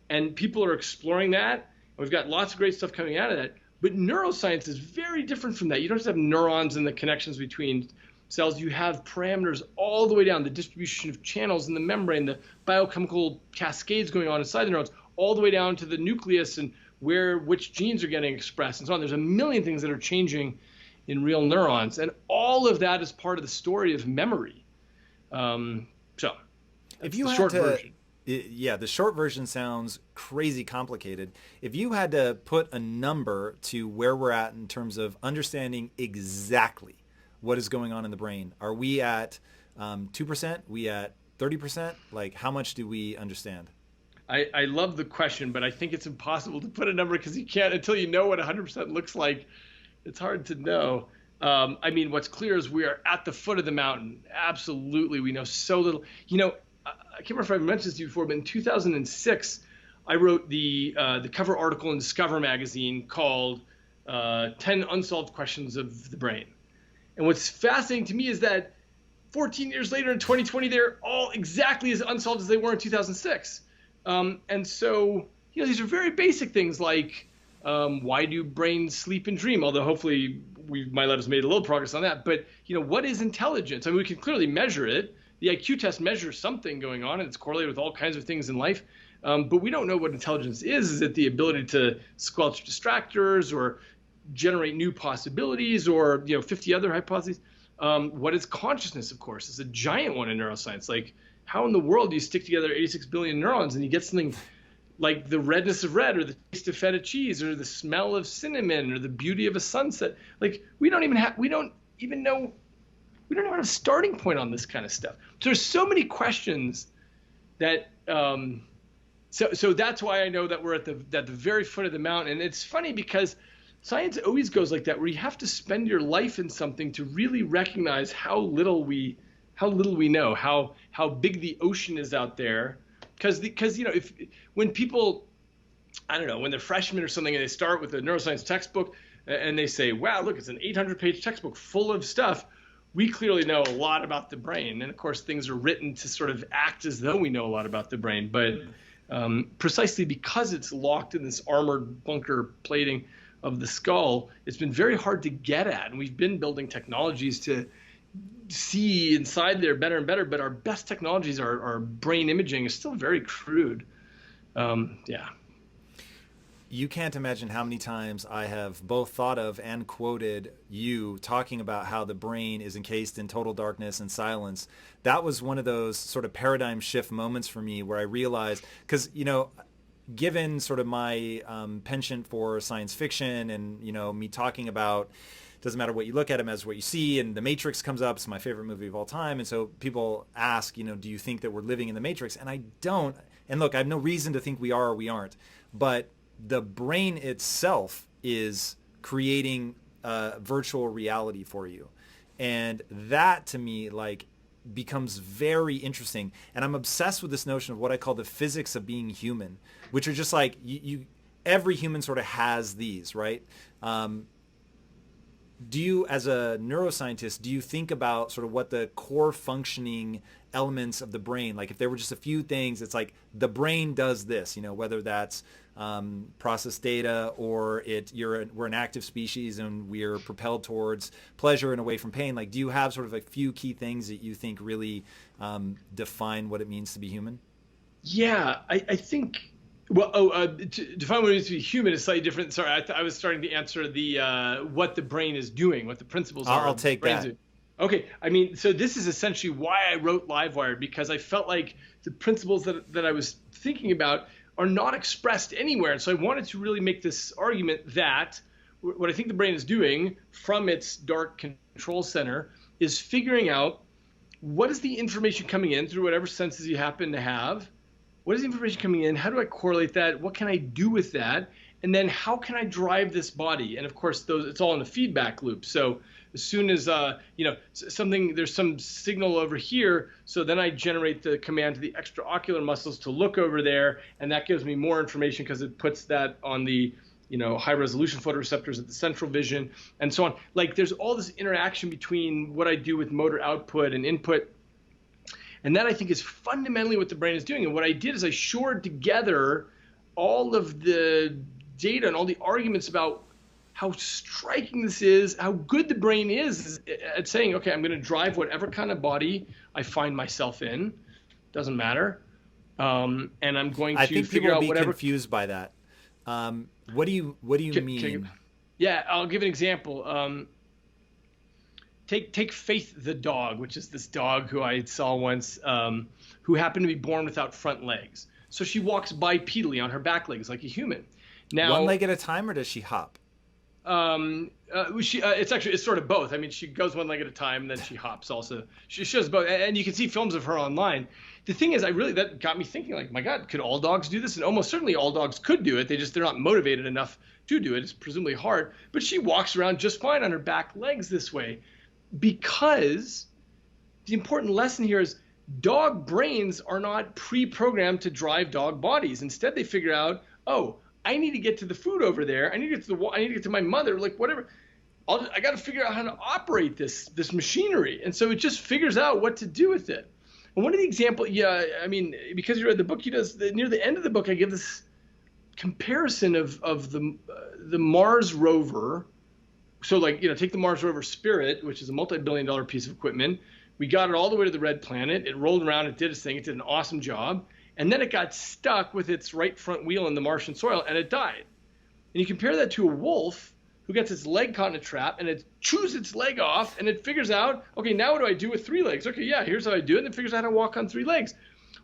and people are exploring that. And we've got lots of great stuff coming out of that. But neuroscience is very different from that. You don't just have neurons and the connections between cells. You have parameters all the way down, the distribution of channels in the membrane, the biochemical cascades going on inside the neurons, all the way down to the nucleus and which genes are getting expressed and so on. There's a million things that are changing in real neurons. And all of that is part of the story of memory. So if you had to, yeah, the short version sounds crazy complicated. If you had to put a number to where we're at in terms of understanding exactly what is going on in the brain, are we at 2%? We at 30%? Like, how much do we understand? I love the question, but I think it's impossible to put a number because you can't until you know what 100% looks like. It's hard to know. I mean, what's clear is we are at the foot of the mountain. Absolutely. We know so little. You know, I can't remember if I mentioned this to you before, but in 2006, I wrote the cover article in Discover magazine called 10 Unsolved Questions of the Brain. And what's fascinating to me is that 14 years later in 2020, they're all exactly as unsolved as they were in 2006. And so, you know, these are very basic things like why do brains sleep and dream? Although hopefully we might have made a little progress on that. But, you know, what is intelligence? I mean, we can clearly measure it. The IQ test measures something going on, and it's correlated with all kinds of things in life. But we don't know what intelligence is. Is it the ability to squelch distractors or generate new possibilities or, you know, 50 other hypotheses? What is consciousness, of course? It's a giant one in neuroscience. Like, how in the world do you stick together 86 billion neurons and you get something like the redness of red or the taste of feta cheese or the smell of cinnamon or the beauty of a sunset? Like, we don't even know a starting point on this kind of stuff. So there's so many questions that so that's why I know that we're at the very foot of the mountain. And it's funny because science always goes like that, where you have to spend your life in something to really recognize how little we know, how big the ocean is out there. Because you know, when people, I don't know, when they're freshmen or something and they start with a neuroscience textbook and they say, wow, look, it's an 800-page textbook full of stuff. We clearly know a lot about the brain. And of course, things are written to sort of act as though we know a lot about the brain. But precisely because it's locked in this armored bunker plating of the skull, it's been very hard to get at. And we've been building technologies to see inside there better and better, but our best technologies, our brain imaging, is still very crude. Yeah. You can't imagine how many times I have both thought of and quoted you talking about how the brain is encased in total darkness and silence. That was one of those sort of paradigm shift moments for me where I realized, because, you know, given sort of my penchant for science fiction and, you know, me talking about, doesn't matter what you look at him as what you see, and The Matrix comes up. It's my favorite movie of all time. And so people ask, you know, do you think that we're living in the Matrix? And I don't. And look, I have no reason to think we are or we aren't. But the brain itself is creating a virtual reality for you. And that to me, like, becomes very interesting. And I'm obsessed with this notion of what I call the physics of being human, which are just like, every human sort of has these, right? Do you, as a neuroscientist, do you think about sort of what the core functioning elements of the brain, like if there were just a few things, it's like the brain does this, you know, whether that's process data or we're an active species and we're propelled towards pleasure and away from pain. Like, do you have sort of a few key things that you think really define what it means to be human? Yeah, I think. Well, to define what it means to be human is slightly different. Sorry, I was starting to answer the what the brain is doing, what the principles are. I'll take that. Okay, I mean, so this is essentially why I wrote Livewire, because I felt like the principles that I was thinking about are not expressed anywhere. And so I wanted to really make this argument that what I think the brain is doing from its dark control center is figuring out what is the information coming in through whatever senses you happen to have. What is the information coming in? How do I correlate that? What can I do with that? And then how can I drive this body? And of course, it's all in the feedback loop. So as soon as there's some signal over here, so then I generate the command to the extraocular muscles to look over there, and that gives me more information because it puts that on the high resolution photoreceptors at the central vision and so on. Like there's all this interaction between what I do with motor output and input. And that I think is fundamentally what the brain is doing. And what I did is I shored together all of the data and all the arguments about how striking this is, how good the brain is at saying, okay, I'm going to drive whatever kind of body I find myself in, doesn't matter, and I'm going to figure out whatever. I think people will be confused by that. What do you mean? Yeah, I'll give an example. Take Faith the dog, which is this dog who I saw once, who happened to be born without front legs. So she walks bipedally on her back legs like a human. Now, one leg at a time, or does she hop? It's sort of both. I mean, she goes one leg at a time, and then she hops also. She shows both, and you can see films of her online. The thing is, that got me thinking, like, my God, could all dogs do this? And almost certainly all dogs could do it. They're not motivated enough to do it. It's presumably hard, but she walks around just fine on her back legs this way, because the important lesson here is dog brains are not pre-programmed to drive dog bodies. Instead, they figure out, oh, I need to get to the food over there. I need to get to my mother, like whatever. I got to figure out how to operate this machinery. And so it just figures out what to do with it. And one of the examples, because you read the book, near the end of the book, I give this comparison of the Mars rover. So take the Mars rover Spirit, which is a multi-billion-dollar piece of equipment. We got it all the way to the red planet. It rolled around. It did its thing. It did an awesome job. And then it got stuck with its right front wheel in the Martian soil, and it died. And you compare that to a wolf who gets its leg caught in a trap, and it chews its leg off, and it figures out, okay, now what do I do with 3 legs? Okay, yeah, here's how I do it, and it figures out how to walk on 3 legs.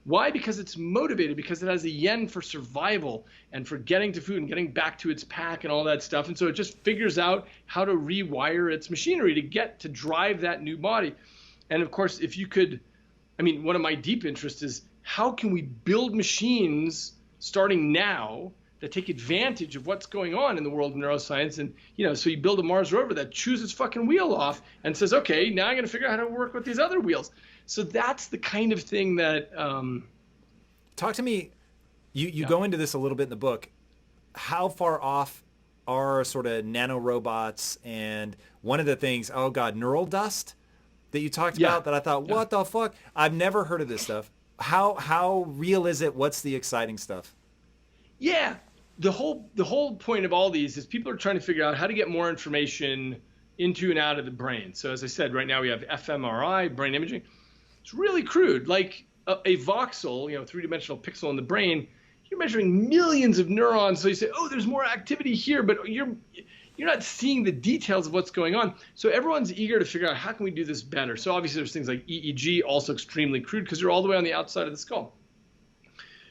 Why? Because it's motivated, because it has a yen for survival and for getting to food and getting back to its pack and all that stuff. And so it just figures out how to rewire its machinery to drive that new body. And of course, one of my deep interests is, how can we build machines starting now that take advantage of what's going on in the world of neuroscience? And, so you build a Mars rover that chews its fucking wheel off and says, okay, now I'm going to figure out how to work with these other wheels. So that's the kind of thing that... Talk to me. You go into this a little bit in the book. How far off are sort of nanorobots? And one of the things, neural dust that you talked about that I thought, what the fuck? I've never heard of this stuff. How real is it? What's the exciting stuff? Yeah, the whole point of all these is people are trying to figure out how to get more information into and out of the brain. So as I said, right now we have fMRI, brain imaging. It's really crude, like a voxel, 3-dimensional pixel in the brain. You're measuring millions of neurons. So you say, oh, there's more activity here, but you're not seeing the details of what's going on. So everyone's eager to figure out, how can we do this better? So obviously there's things like EEG, also extremely crude because you're all the way on the outside of the skull.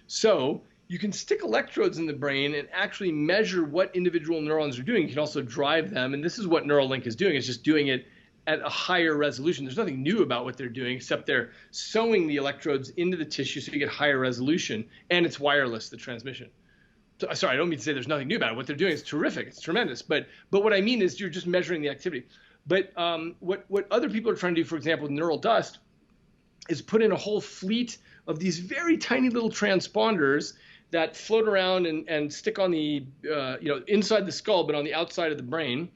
So you can stick electrodes in the brain and actually measure what individual neurons are doing. You can also drive them. And this is what Neuralink is doing. It's just doing it at a higher resolution. There's nothing new about what they're doing, except they're sewing the electrodes into the tissue so you get higher resolution. And it's wireless, the transmission. Sorry, I don't mean to say there's nothing new about it. What they're doing is terrific. It's tremendous. But what I mean is you're just measuring the activity. But what other people are trying to do, for example, with neural dust, is put in a whole fleet of these very tiny little transponders that float around and stick on the inside the skull, but on the outside of the brain.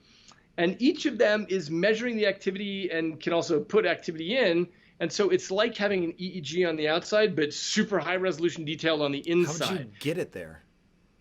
And each of them is measuring the activity and can also put activity in. And so it's like having an EEG on the outside, but super high resolution detailed on the inside. How would you get it there?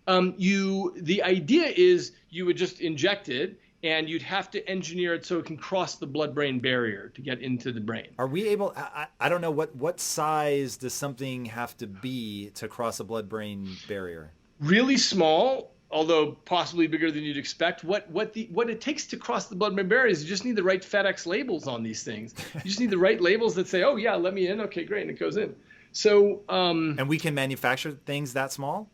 The idea is you would just inject it, and you'd have to engineer it so it can cross the blood-brain barrier to get into the brain. Are we able? I don't know what size does something have to be to cross a blood-brain barrier? Really small, although possibly bigger than you'd expect. What it takes to cross the blood-brain barrier is you just need the right FedEx labels on these things. You just need the right labels that say, "Oh yeah, let me in." Okay, great, and it goes in. So and we can manufacture things that small?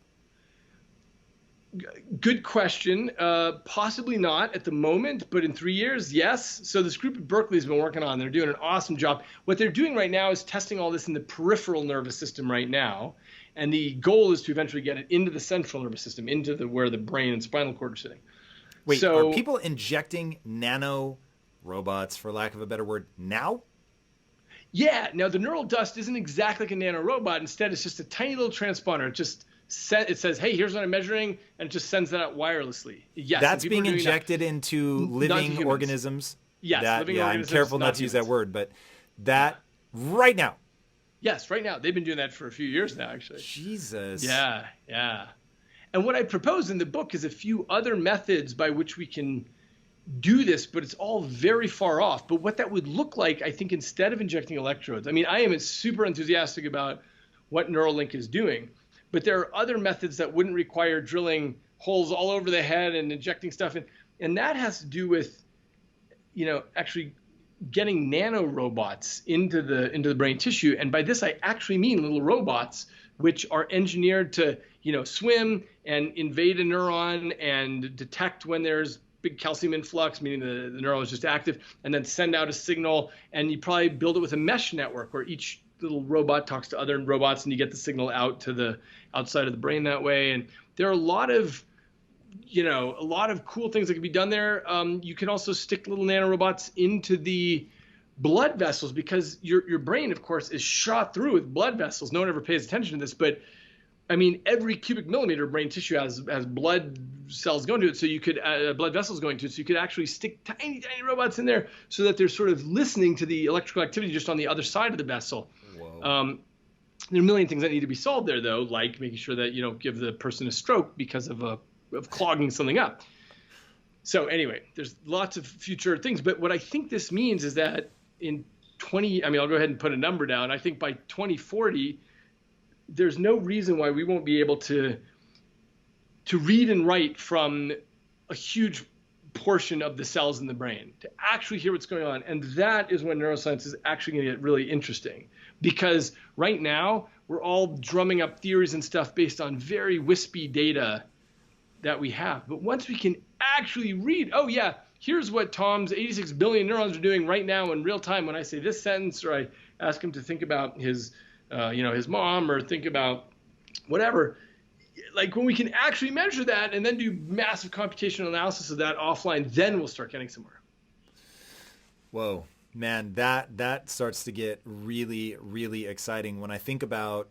Good question. Possibly not at the moment, but in 3 years, yes. So this group at Berkeley has been working on. They're doing an awesome job. What they're doing right now is testing all this in the peripheral nervous system right now. And the goal is to eventually get it into the central nervous system, into where the brain and spinal cord are sitting. Wait, so, are people injecting nano robots, for lack of a better word, now? Yeah. Now, the neural dust isn't exactly like a nanorobot. Instead, it's just a tiny little transponder. It says, hey, here's what I'm measuring, and it just sends that out wirelessly. Yes. That's being injected into living organisms? Yes, living organisms. I'm careful not to use that word, but that right now. Yes, right now. They've been doing that for a few years now, actually. Jesus. Yeah, yeah. And what I propose in the book is a few other methods by which we can do this, but it's all very far off. But what that would look like, I think, instead of injecting electrodes, I mean, I am super enthusiastic about what Neuralink is doing, but there are other methods that wouldn't require drilling holes all over the head and injecting stuff in. And that has to do with, actually getting nano robots into the brain tissue. And by this, I actually mean little robots which are engineered to, swim and invade a neuron and detect when there's big calcium influx, meaning the neuron is just active, and then send out a signal. And you probably build it with a mesh network where each little robot talks to other robots, and you get the signal out to the outside of the brain that way. And there are a lot of cool things that can be done there. You can also stick little nanorobots into the blood vessels, because your brain, of course, is shot through with blood vessels. No one ever pays attention to this, but I mean, every cubic millimeter of brain tissue has blood cells going to it. So you could blood vessels going to it. So you could actually stick tiny, tiny robots in there so that they're sort of listening to the electrical activity just on the other side of the vessel. Whoa. There are a million things that need to be solved there, though, like making sure that you don't give the person a stroke because of clogging something up. So anyway, there's lots of future things. But what I think this means is that I'll go ahead and put a number down. I think by 2040, there's no reason why we won't be able to read and write from a huge portion of the cells in the brain, to actually hear what's going on. And that is when neuroscience is actually going to get really interesting, because right now we're all drumming up theories and stuff based on very wispy data that we have. But once we can actually read, oh yeah, here's what Tom's 86 billion neurons are doing right now in real time when I say this sentence, or I ask him to think about his mom, or think about whatever. Like, when we can actually measure that and then do massive computational analysis of that offline, then we'll start getting somewhere. Whoa, man, that starts to get really, really exciting when I think about,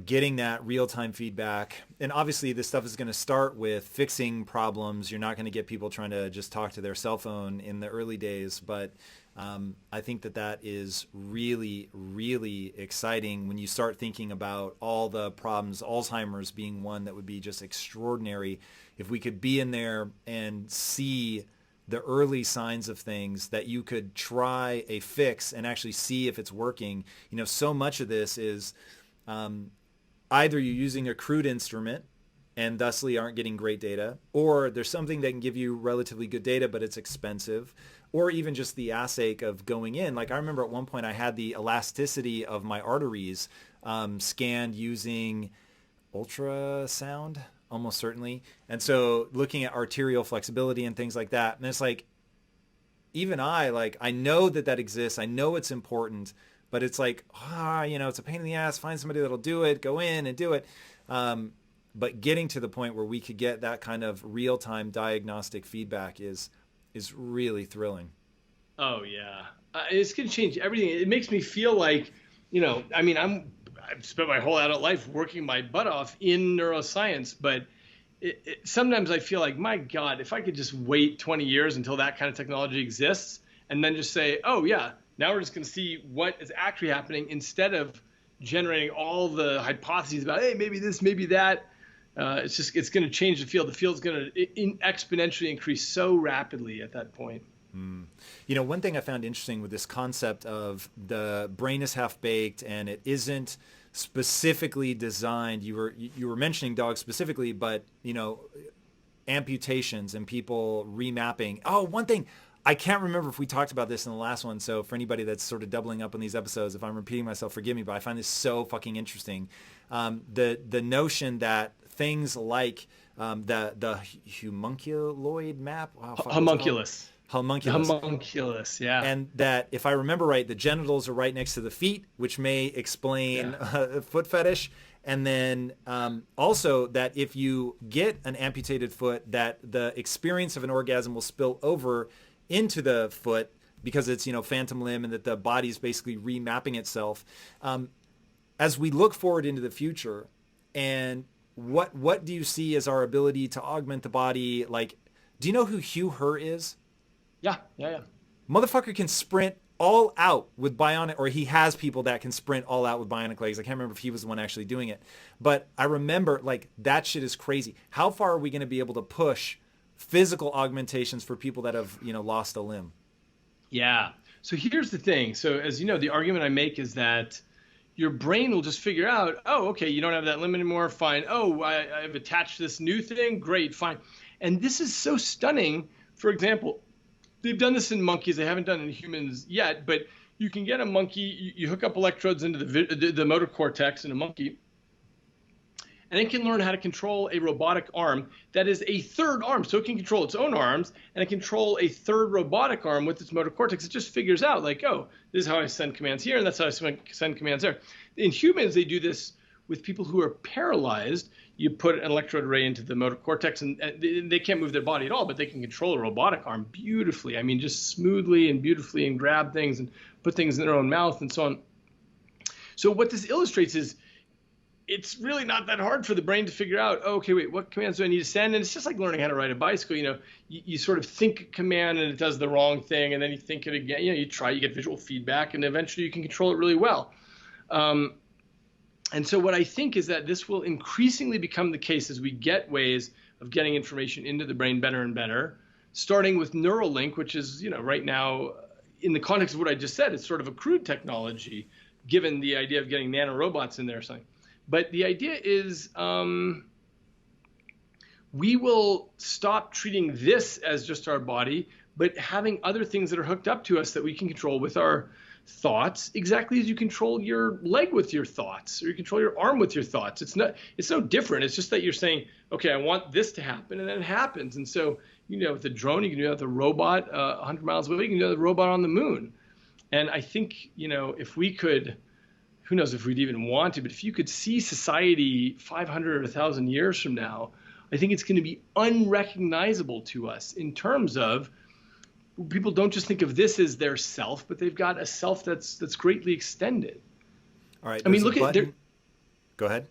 getting that real-time feedback. And obviously this stuff is going to start with fixing problems. You're not going to get people trying to just talk to their cell phone in the early days, but I think that is really, really exciting when you start thinking about all the problems, Alzheimer's being one that would be just extraordinary. If we could be in there and see the early signs of things that you could try a fix and actually see if it's working. So much of this is either you're using a crude instrument and thusly aren't getting great data, or there's something that can give you relatively good data, but it's expensive, or even just the assay of going in. Like, I remember at one point I had the elasticity of my arteries scanned using ultrasound, almost certainly. And so looking at arterial flexibility and things like that. And it's like, even I know that exists. I know it's important, but it's like, it's a pain in the ass. Find somebody that'll do it, go in and do it. But getting to the point where we could get that kind of real-time diagnostic feedback is really thrilling. Oh yeah, it's going to change everything. It makes me feel like, I've spent my whole adult life working my butt off in neuroscience, but sometimes I feel like, my God, if I could just wait 20 years until that kind of technology exists, and then just say, oh yeah, now we're just going to see what is actually happening, instead of generating all the hypotheses about, hey, maybe this, maybe that. It's going to change the field. The field's going to exponentially increase so rapidly at that point. One thing I found interesting with this concept of the brain is half baked and it isn't specifically designed. You were mentioning dogs specifically, but amputations and people remapping. Oh, one thing. I can't remember if we talked about this in the last one. So for anybody that's sort of doubling up on these episodes, if I'm repeating myself, forgive me, but I find this so fucking interesting. The notion that things like the homunculoid map. Homunculus. Homunculus, yeah. And that, if I remember right, the genitals are right next to the feet, which may explain foot fetish. And then also that if you get an amputated foot, that the experience of an orgasm will spill over into the foot because it's, phantom limb, and that the body's basically remapping itself. As we look forward into the future, and what do you see as our ability to augment the body? Like, do you know who Hugh Herr is? Yeah, yeah, yeah. Motherfucker can sprint all out with bionic, or he has people that can sprint all out with bionic legs. I can't remember if he was the one actually doing it, but I remember, like, that shit is crazy. How far are we going to be able to push physical augmentations for people that have, lost a limb? Yeah. So here's the thing. So as you know, the argument I make is that your brain will just figure out, oh, okay, you don't have that limb anymore. Fine. Oh, I've attached this new thing. Great. Fine. And this is so stunning. For example, they've done this in monkeys. They haven't done it in humans yet, but you can get a monkey, you hook up electrodes into the motor cortex in a monkey, and it can learn how to control a robotic arm that is a third arm. So it can control its own arms and it can control a third robotic arm with its motor cortex. It just figures out, like, oh, this is how I send commands here, and that's how I send commands there. In humans, they do this with people who are paralyzed. You put an electrode array into the motor cortex, and they can't move their body at all, but they can control a robotic arm beautifully. I mean, just smoothly and beautifully, and grab things and put things in their own mouth and so on. So what this illustrates is it's really not that hard for the brain to figure out, oh, okay, wait, what commands do I need to send? And it's just like learning how to ride a bicycle. You sort of think a command and it does the wrong thing, and then you think it again. You try, you get visual feedback, and eventually you can control it really well. And so what I think is that this will increasingly become the case as we get ways of getting information into the brain better and better, starting with Neuralink, which is, right now, in the context of what I just said, it's sort of a crude technology, given the idea of getting nanorobots in there or something. But the idea is we will stop treating this as just our body, but having other things that are hooked up to us that we can control with our thoughts, exactly as you control your leg with your thoughts, or you control your arm with your thoughts. It's no different. It's just that you're saying, okay, I want this to happen, and then it happens. And so, with the drone, you can do that with a robot 100 miles away. You can do that with a robot on the moon. And I think, if we could, who knows if we'd even want to, but if you could see society 500 or 1,000 years from now, I think it's going to be unrecognizable to us in terms of people don't just think of this as their self, but they've got a self that's greatly extended. All right. I mean, look at their. Go ahead.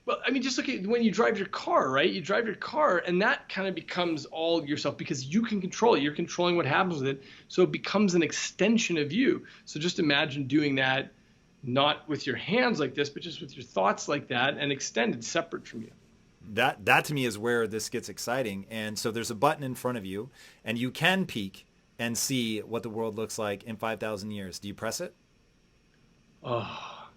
Well, I mean, just look at when you drive your car, right? You drive your car, and that kind of becomes all yourself because you can control it. You're controlling what happens with it, so it becomes an extension of you. So just imagine doing that, not with your hands like this, but just with your thoughts like that, and extended, separate from you. That to me is where this gets exciting. And so there's a button in front of you, and you can peek and see what the world looks like in 5,000 years. Do you press it? Oh,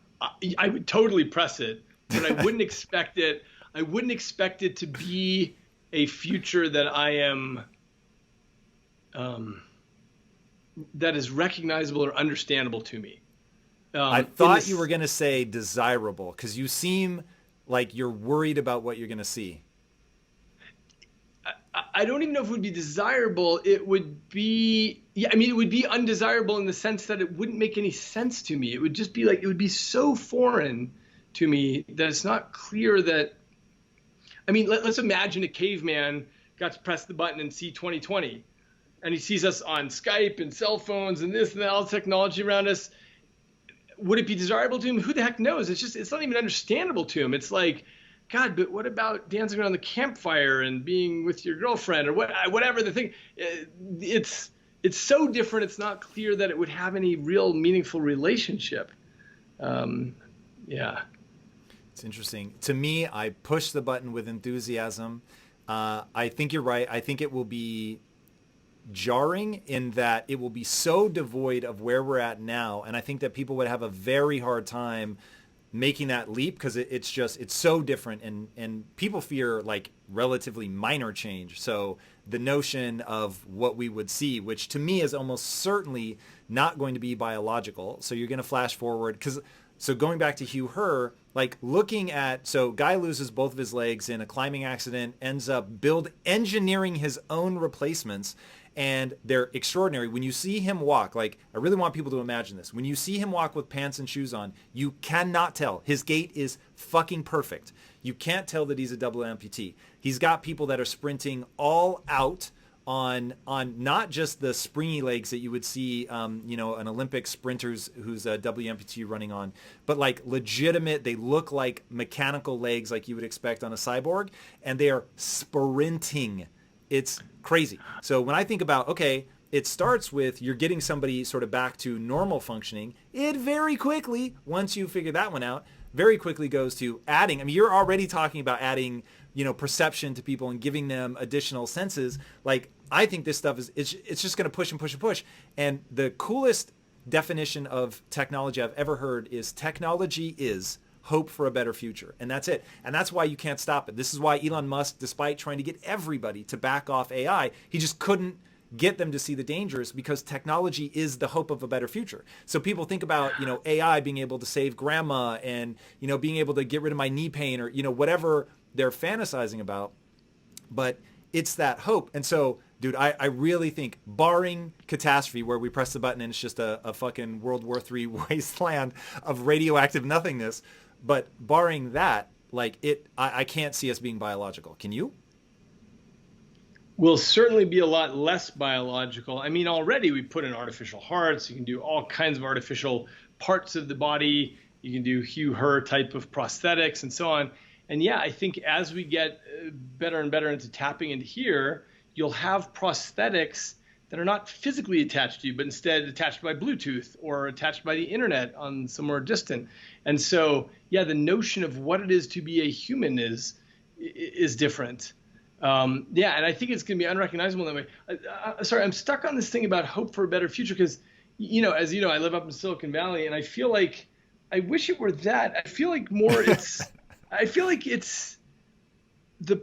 I would totally press it, but I wouldn't expect it. I wouldn't expect it to be a future that I am, that is recognizable or understandable to me. I thought you were going to say desirable, because you seem like you're worried about what you're going to see. I don't even know if it would be desirable. It would be, it would be undesirable in the sense that it wouldn't make any sense to me. It would just be like, it would be so foreign to me that it's not clear that, let's imagine a caveman got to press the button and see 2020, and he sees us on Skype and cell phones and this and that, all the technology around us. Would it be desirable to him? Who the heck knows? It's not even understandable to him. It's like, God, but what about dancing around the campfire and being with your girlfriend or whatever the thing? It's so different. It's not clear that it would have any real meaningful relationship. Yeah. It's interesting. To me, I push the button with enthusiasm. I think you're right. I think it will be jarring in that it will be so devoid of where we're at now. And I think that people would have a very hard time making that leap because it's so different, and people fear like relatively minor change. So the notion of what we would see, which to me is almost certainly not going to be biological. So you're going to flash forward, because So going back to Hugh Herr, like looking at, so guy loses both of his legs in a climbing accident, ends up engineering his own replacements, and they're extraordinary. When you see him walk, like I really want people to imagine this. When you see him walk with pants and shoes on, you cannot tell. His gait is fucking perfect. You can't tell that he's a double amputee. He's got people that are sprinting all out on not just the springy legs that you would see, an Olympic sprinter's who's a double amputee running on, but like legitimate, they look like mechanical legs like you would expect on a cyborg, and they are sprinting. It's crazy. So when I think about, okay, it starts with you're getting somebody sort of back to normal functioning. It very quickly, once you figure that one out, very quickly goes to adding. I mean, you're already talking about adding, perception to people and giving them additional senses. Like, I think this stuff it's just going to push and push and push. And the coolest definition of technology I've ever heard is technology is hope for a better future. And that's it. And that's why you can't stop it. This is why Elon Musk, despite trying to get everybody to back off AI, he just couldn't get them to see the dangers, because technology is the hope of a better future. So people think about, AI being able to save grandma and, being able to get rid of my knee pain or, whatever they're fantasizing about. But it's that hope. And so, dude, I really think, barring catastrophe where we press the button and it's just a fucking World War III wasteland of radioactive nothingness, but barring that, like I can't see us being biological. Can you? Will certainly be a lot less biological. I mean, already we put in artificial hearts. You can do all kinds of artificial parts of the body. You can do Hugh Herr type of prosthetics and so on. And yeah, I think as we get better and better into tapping into here, you'll have prosthetics that are not physically attached to you, but instead attached by Bluetooth or attached by the internet on somewhere distant. And so, yeah, the notion of what it is to be a human is different. And I think it's going to be unrecognizable that way. Sorry, I'm stuck on this thing about hope for a better future because, as you know, I live up in Silicon Valley, and I feel like I wish it were that. I feel like more it's I feel like it's the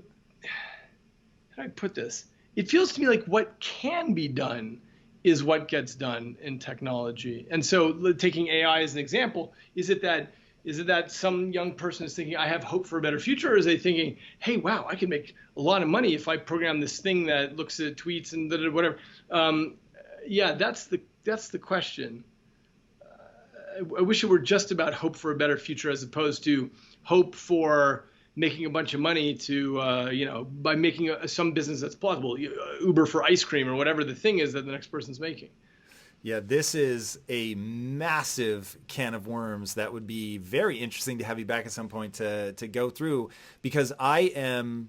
how do I put this? It feels to me like what can be done is what gets done in technology. And so taking AI as an example, is it that some young person is thinking, I have hope for a better future? Or is they thinking, hey, wow, I can make a lot of money if I program this thing that looks at tweets and whatever. That's the question. I wish it were just about hope for a better future as opposed to hope for making a bunch of money to, by making some business that's plausible, Uber for ice cream or whatever the thing is that the next person's making. Yeah, this is a massive can of worms that would be very interesting to have you back at some point to go through, because I am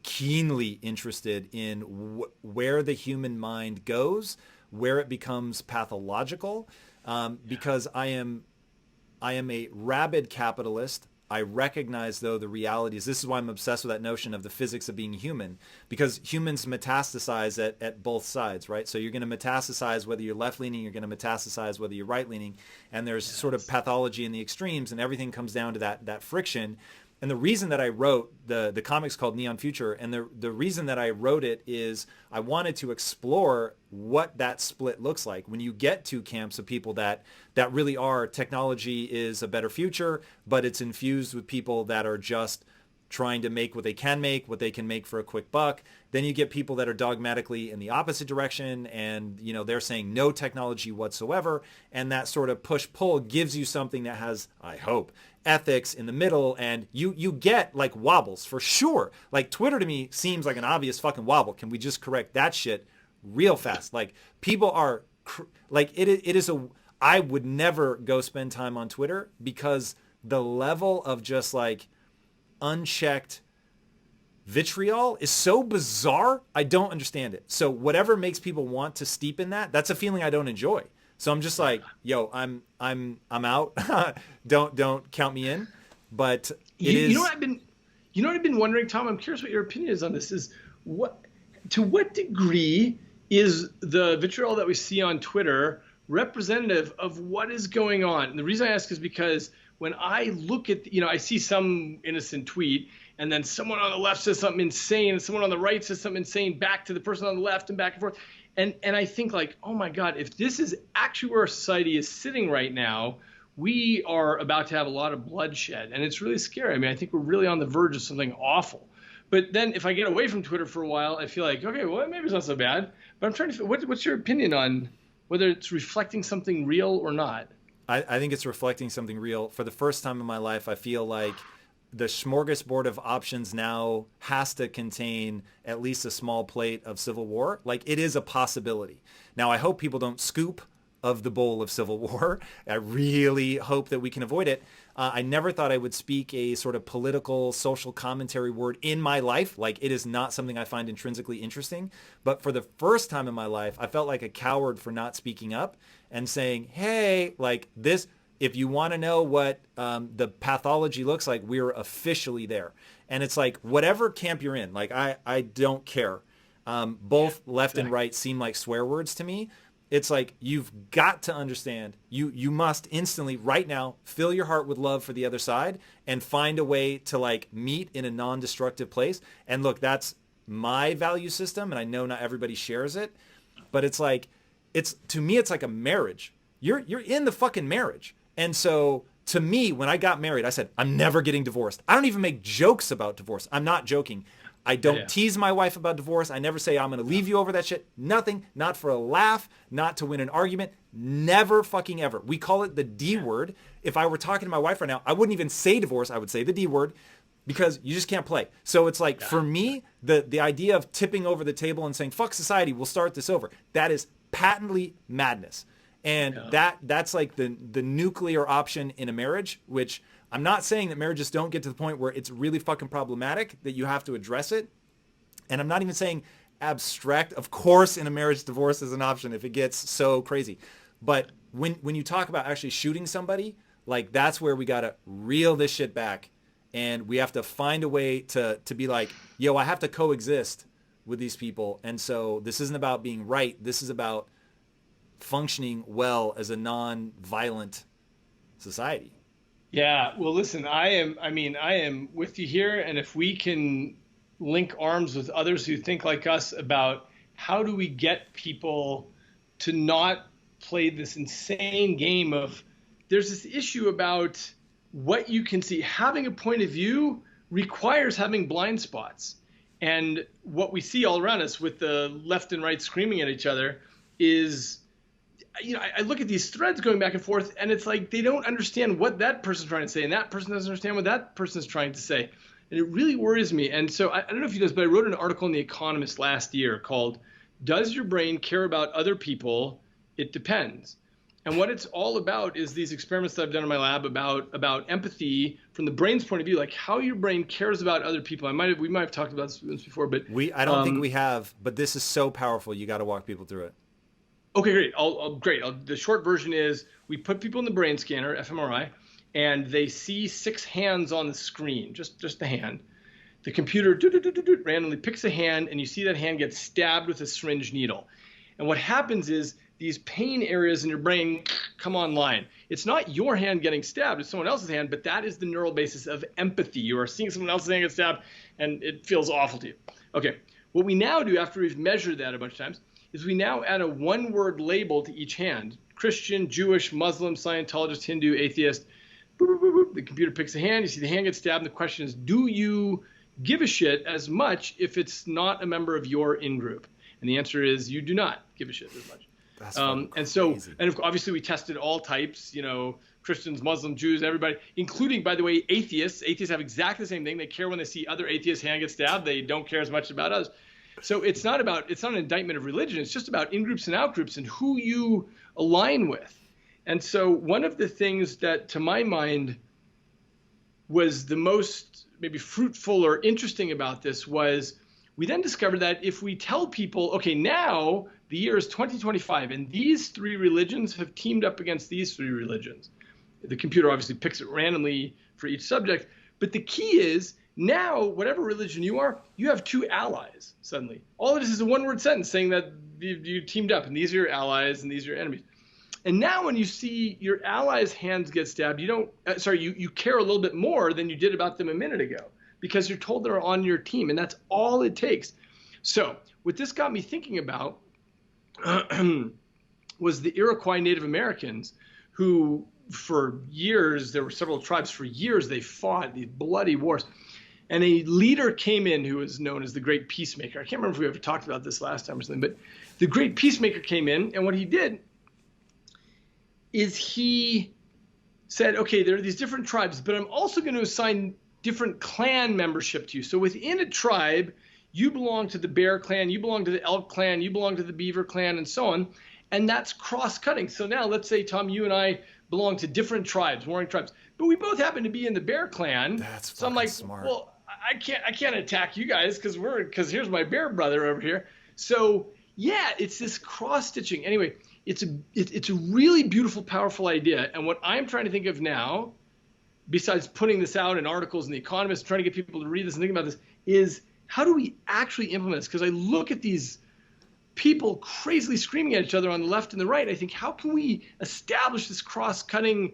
keenly interested in where the human mind goes, where it becomes pathological, because I am a rabid capitalist. I recognize, though, the reality is, this is why I'm obsessed with that notion of the physics of being human, because humans metastasize at both sides, right? So you're going to metastasize whether you're left-leaning, you're going to metastasize whether you're right-leaning, and there's sort of pathology in the extremes, and everything comes down to that friction. And the reason that I wrote the comic's called Neon Future, and the reason that I wrote it is I wanted to explore what that split looks like when you get to camps of people that really are, technology is a better future, but it's infused with people that are just trying to make what they can make for a quick buck. Then you get people that are dogmatically in the opposite direction, and they're saying no technology whatsoever, and that sort of push-pull gives you something that has, I hope, ethics in the middle, and you get like wobbles for sure. Like Twitter to me seems like an obvious fucking wobble. Can we just correct that shit real fast? Like people are I would never go spend time on Twitter because the level of just like unchecked vitriol is so bizarre. I don't understand it. So whatever makes people want to steep in that's a feeling I don't enjoy. So I'm just like, yo, I'm out. Don't count me in. But you know what I've been wondering, Tom? I'm curious what your opinion is on this. To what degree is the vitriol that we see on Twitter representative of what is going on? And the reason I ask is because when I look at, I see some innocent tweet, and then someone on the left says something insane, and someone on the right says something insane back to the person on the left, and back and forth. And I think like, oh my God, if this is actually where society is sitting right now, we are about to have a lot of bloodshed, and it's really scary. I mean, I think we're really on the verge of something awful. But then if I get away from Twitter for a while, I feel like, okay, well, maybe it's not so bad. But I'm trying to, what's your opinion on whether it's reflecting something real or not? I think it's reflecting something real. For the first time in my life, I feel like the smorgasbord of options now has to contain at least a small plate of civil war. Like, it is a possibility. Now, I hope people don't scoop of the bowl of civil war. I really hope that we can avoid it. I never thought I would speak a sort of political, social commentary word in my life. Like, it is not something I find intrinsically interesting. But for the first time in my life, I felt like a coward for not speaking up and saying, hey, like this, if you want to know what the pathology looks like, we're officially there. And it's like, whatever camp you're in, like I don't care. Both left and right seem like swear words to me. It's like, you've got to understand, you must instantly right now fill your heart with love for the other side and find a way to like meet in a non-destructive place. And look, that's my value system. And I know not everybody shares it, but it's like, to me, it's like a marriage. You're in the fucking marriage. And so to me, when I got married, I said, I'm never getting divorced. I don't even make jokes about divorce. I'm not joking. I don't tease my wife about divorce. I never say I'm going to leave you over that shit. Nothing. Not for a laugh. Not to win an argument. Never fucking ever. We call it the D word. If I were talking to my wife right now, I wouldn't even say divorce. I would say the D word because you just can't play. So it's like, for me, the idea of tipping over the table and saying, fuck society, we'll start this over. That is patently madness. And that's like the nuclear option in a marriage, which I'm not saying that marriages don't get to the point where it's really fucking problematic, that you have to address it. And I'm not even saying abstract. Of course, in a marriage, divorce is an option if it gets so crazy. But when you talk about actually shooting somebody, like that's where we got to reel this shit back. And we have to find a way to be like, yo, I have to coexist with these people. And so this isn't about being right. This is about functioning well as a non-violent society. Yeah, well, listen, I am with you here. And if we can link arms with others who think like us about how do we get people to not play this insane game of, there's this issue about what you can see. Having a point of view requires having blind spots. And what we see all around us with the left and right screaming at each other is, you know, I look at these threads going back and forth, and it's like they don't understand what that person's trying to say, and that person doesn't understand what that person is trying to say. And it really worries me. And so I don't know if you know this, but I wrote an article in The Economist last year called, Does Your Brain Care About Other People? It Depends. And what it's all about is these experiments that I've done in my lab about empathy from the brain's point of view, like how your brain cares about other people. We might have talked about this before, but I don't think we have, but this is so powerful. You got to walk people through it. Okay, great. The short version is we put people in the brain scanner, fMRI, and they see 6 hands on the screen, just the hand. The computer randomly picks a hand, and you see that hand get stabbed with a syringe needle. And what happens is these pain areas in your brain come online. It's not your hand getting stabbed, it's someone else's hand, but that is the neural basis of empathy. You are seeing someone else's hand get stabbed, and it feels awful to you. Okay, what we now do after we've measured that a bunch of times is we now add a one-word label to each hand. Christian, Jewish, Muslim, Scientologist, Hindu, atheist. Boop, boop, boop, boop. The computer picks a hand. You see the hand get stabbed. And the question is, do you give a shit as much if it's not a member of your in-group? And the answer is you do not give a shit as much. That's and so, and obviously we tested all types, you know, Christians, Muslims, Jews, everybody, including, by the way, atheists. Atheists have exactly the same thing. They care when they see other atheists' hand get stabbed. They don't care as much about others. So it's not an indictment of religion. It's just about in-groups and out-groups and who you align with. And so one of the things that, to my mind, was the most maybe fruitful or interesting about this was we then discovered that if we tell people, okay, now the year is 2025, and these 3 religions have teamed up against these 3 religions. The computer obviously picks it randomly for each subject. But the key is, now, whatever religion you are, you have 2 allies suddenly. All it is a one-word sentence saying that you teamed up, and these are your allies, and these are your enemies. And now when you see your allies' hands get stabbed, you care a little bit more than you did about them a minute ago because you're told they're on your team, and that's all it takes. So what this got me thinking about was the Iroquois Native Americans who for years, there were several tribes for years, they fought these bloody wars. And a leader came in who was known as the Great Peacemaker. I can't remember if we ever talked about this last time or something, but the Great Peacemaker came in, and what he did is he said, okay, there are these different tribes, but I'm also going to assign different clan membership to you. So within a tribe, you belong to the bear clan, you belong to the elk clan, you belong to the beaver clan, and so on. And that's cross-cutting. So now let's say, Tom, you and I belong to different tribes, warring tribes, but we both happen to be in the bear clan. That's so I'm like, smart. well, I can't attack you guys because here's my bear brother over here. So yeah, it's this cross-stitching. Anyway, it's a really beautiful, powerful idea. And what I'm trying to think of now, besides putting this out in articles in The Economist, trying to get people to read this and think about this, is how do we actually implement this? Because I look at these people crazily screaming at each other on the left and the right. I think, how can we establish this cross-cutting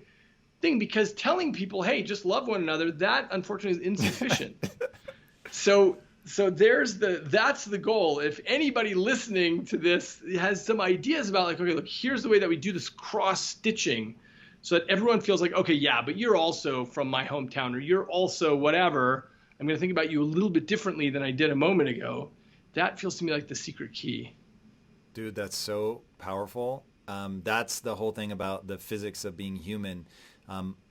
thing? Because telling people, hey, just love one another, that unfortunately is insufficient. So that's the goal. If anybody listening to this has some ideas about like, okay, look, here's the way that we do this cross-stitching so that everyone feels like, okay, yeah, but you're also from my hometown, or you're also whatever. I'm going to think about you a little bit differently than I did a moment ago. That feels to me like the secret key. Dude, that's so powerful. That's the whole thing about the physics of being human.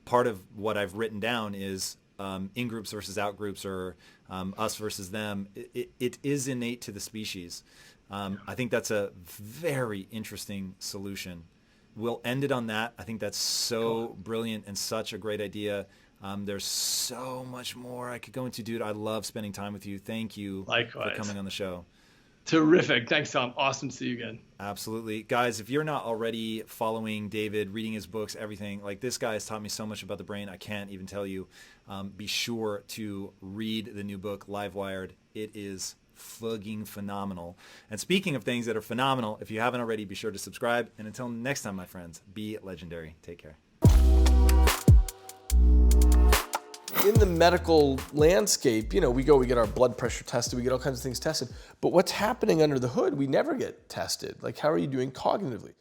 Part of what I've written down is in groups versus out groups, or us versus them. It is innate to the species. I think that's a very interesting solution. We'll end it on that. I think that's so brilliant and such a great idea. There's so much more I could go into, dude. I love spending time with you. Thank you Likewise. for coming on the show. Terrific. Thanks, Tom. Awesome to see you again. Absolutely. Guys, if you're not already following David, reading his books, everything, like this guy has taught me so much about the brain, I can't even tell you. Be sure to read the new book, Livewired. It is fucking phenomenal. And speaking of things that are phenomenal, if you haven't already, be sure to subscribe. And until next time, my friends, be legendary. Take care. In the medical landscape, we get our blood pressure tested, we get all kinds of things tested. But what's happening under the hood, we never get tested. Like, how are you doing cognitively?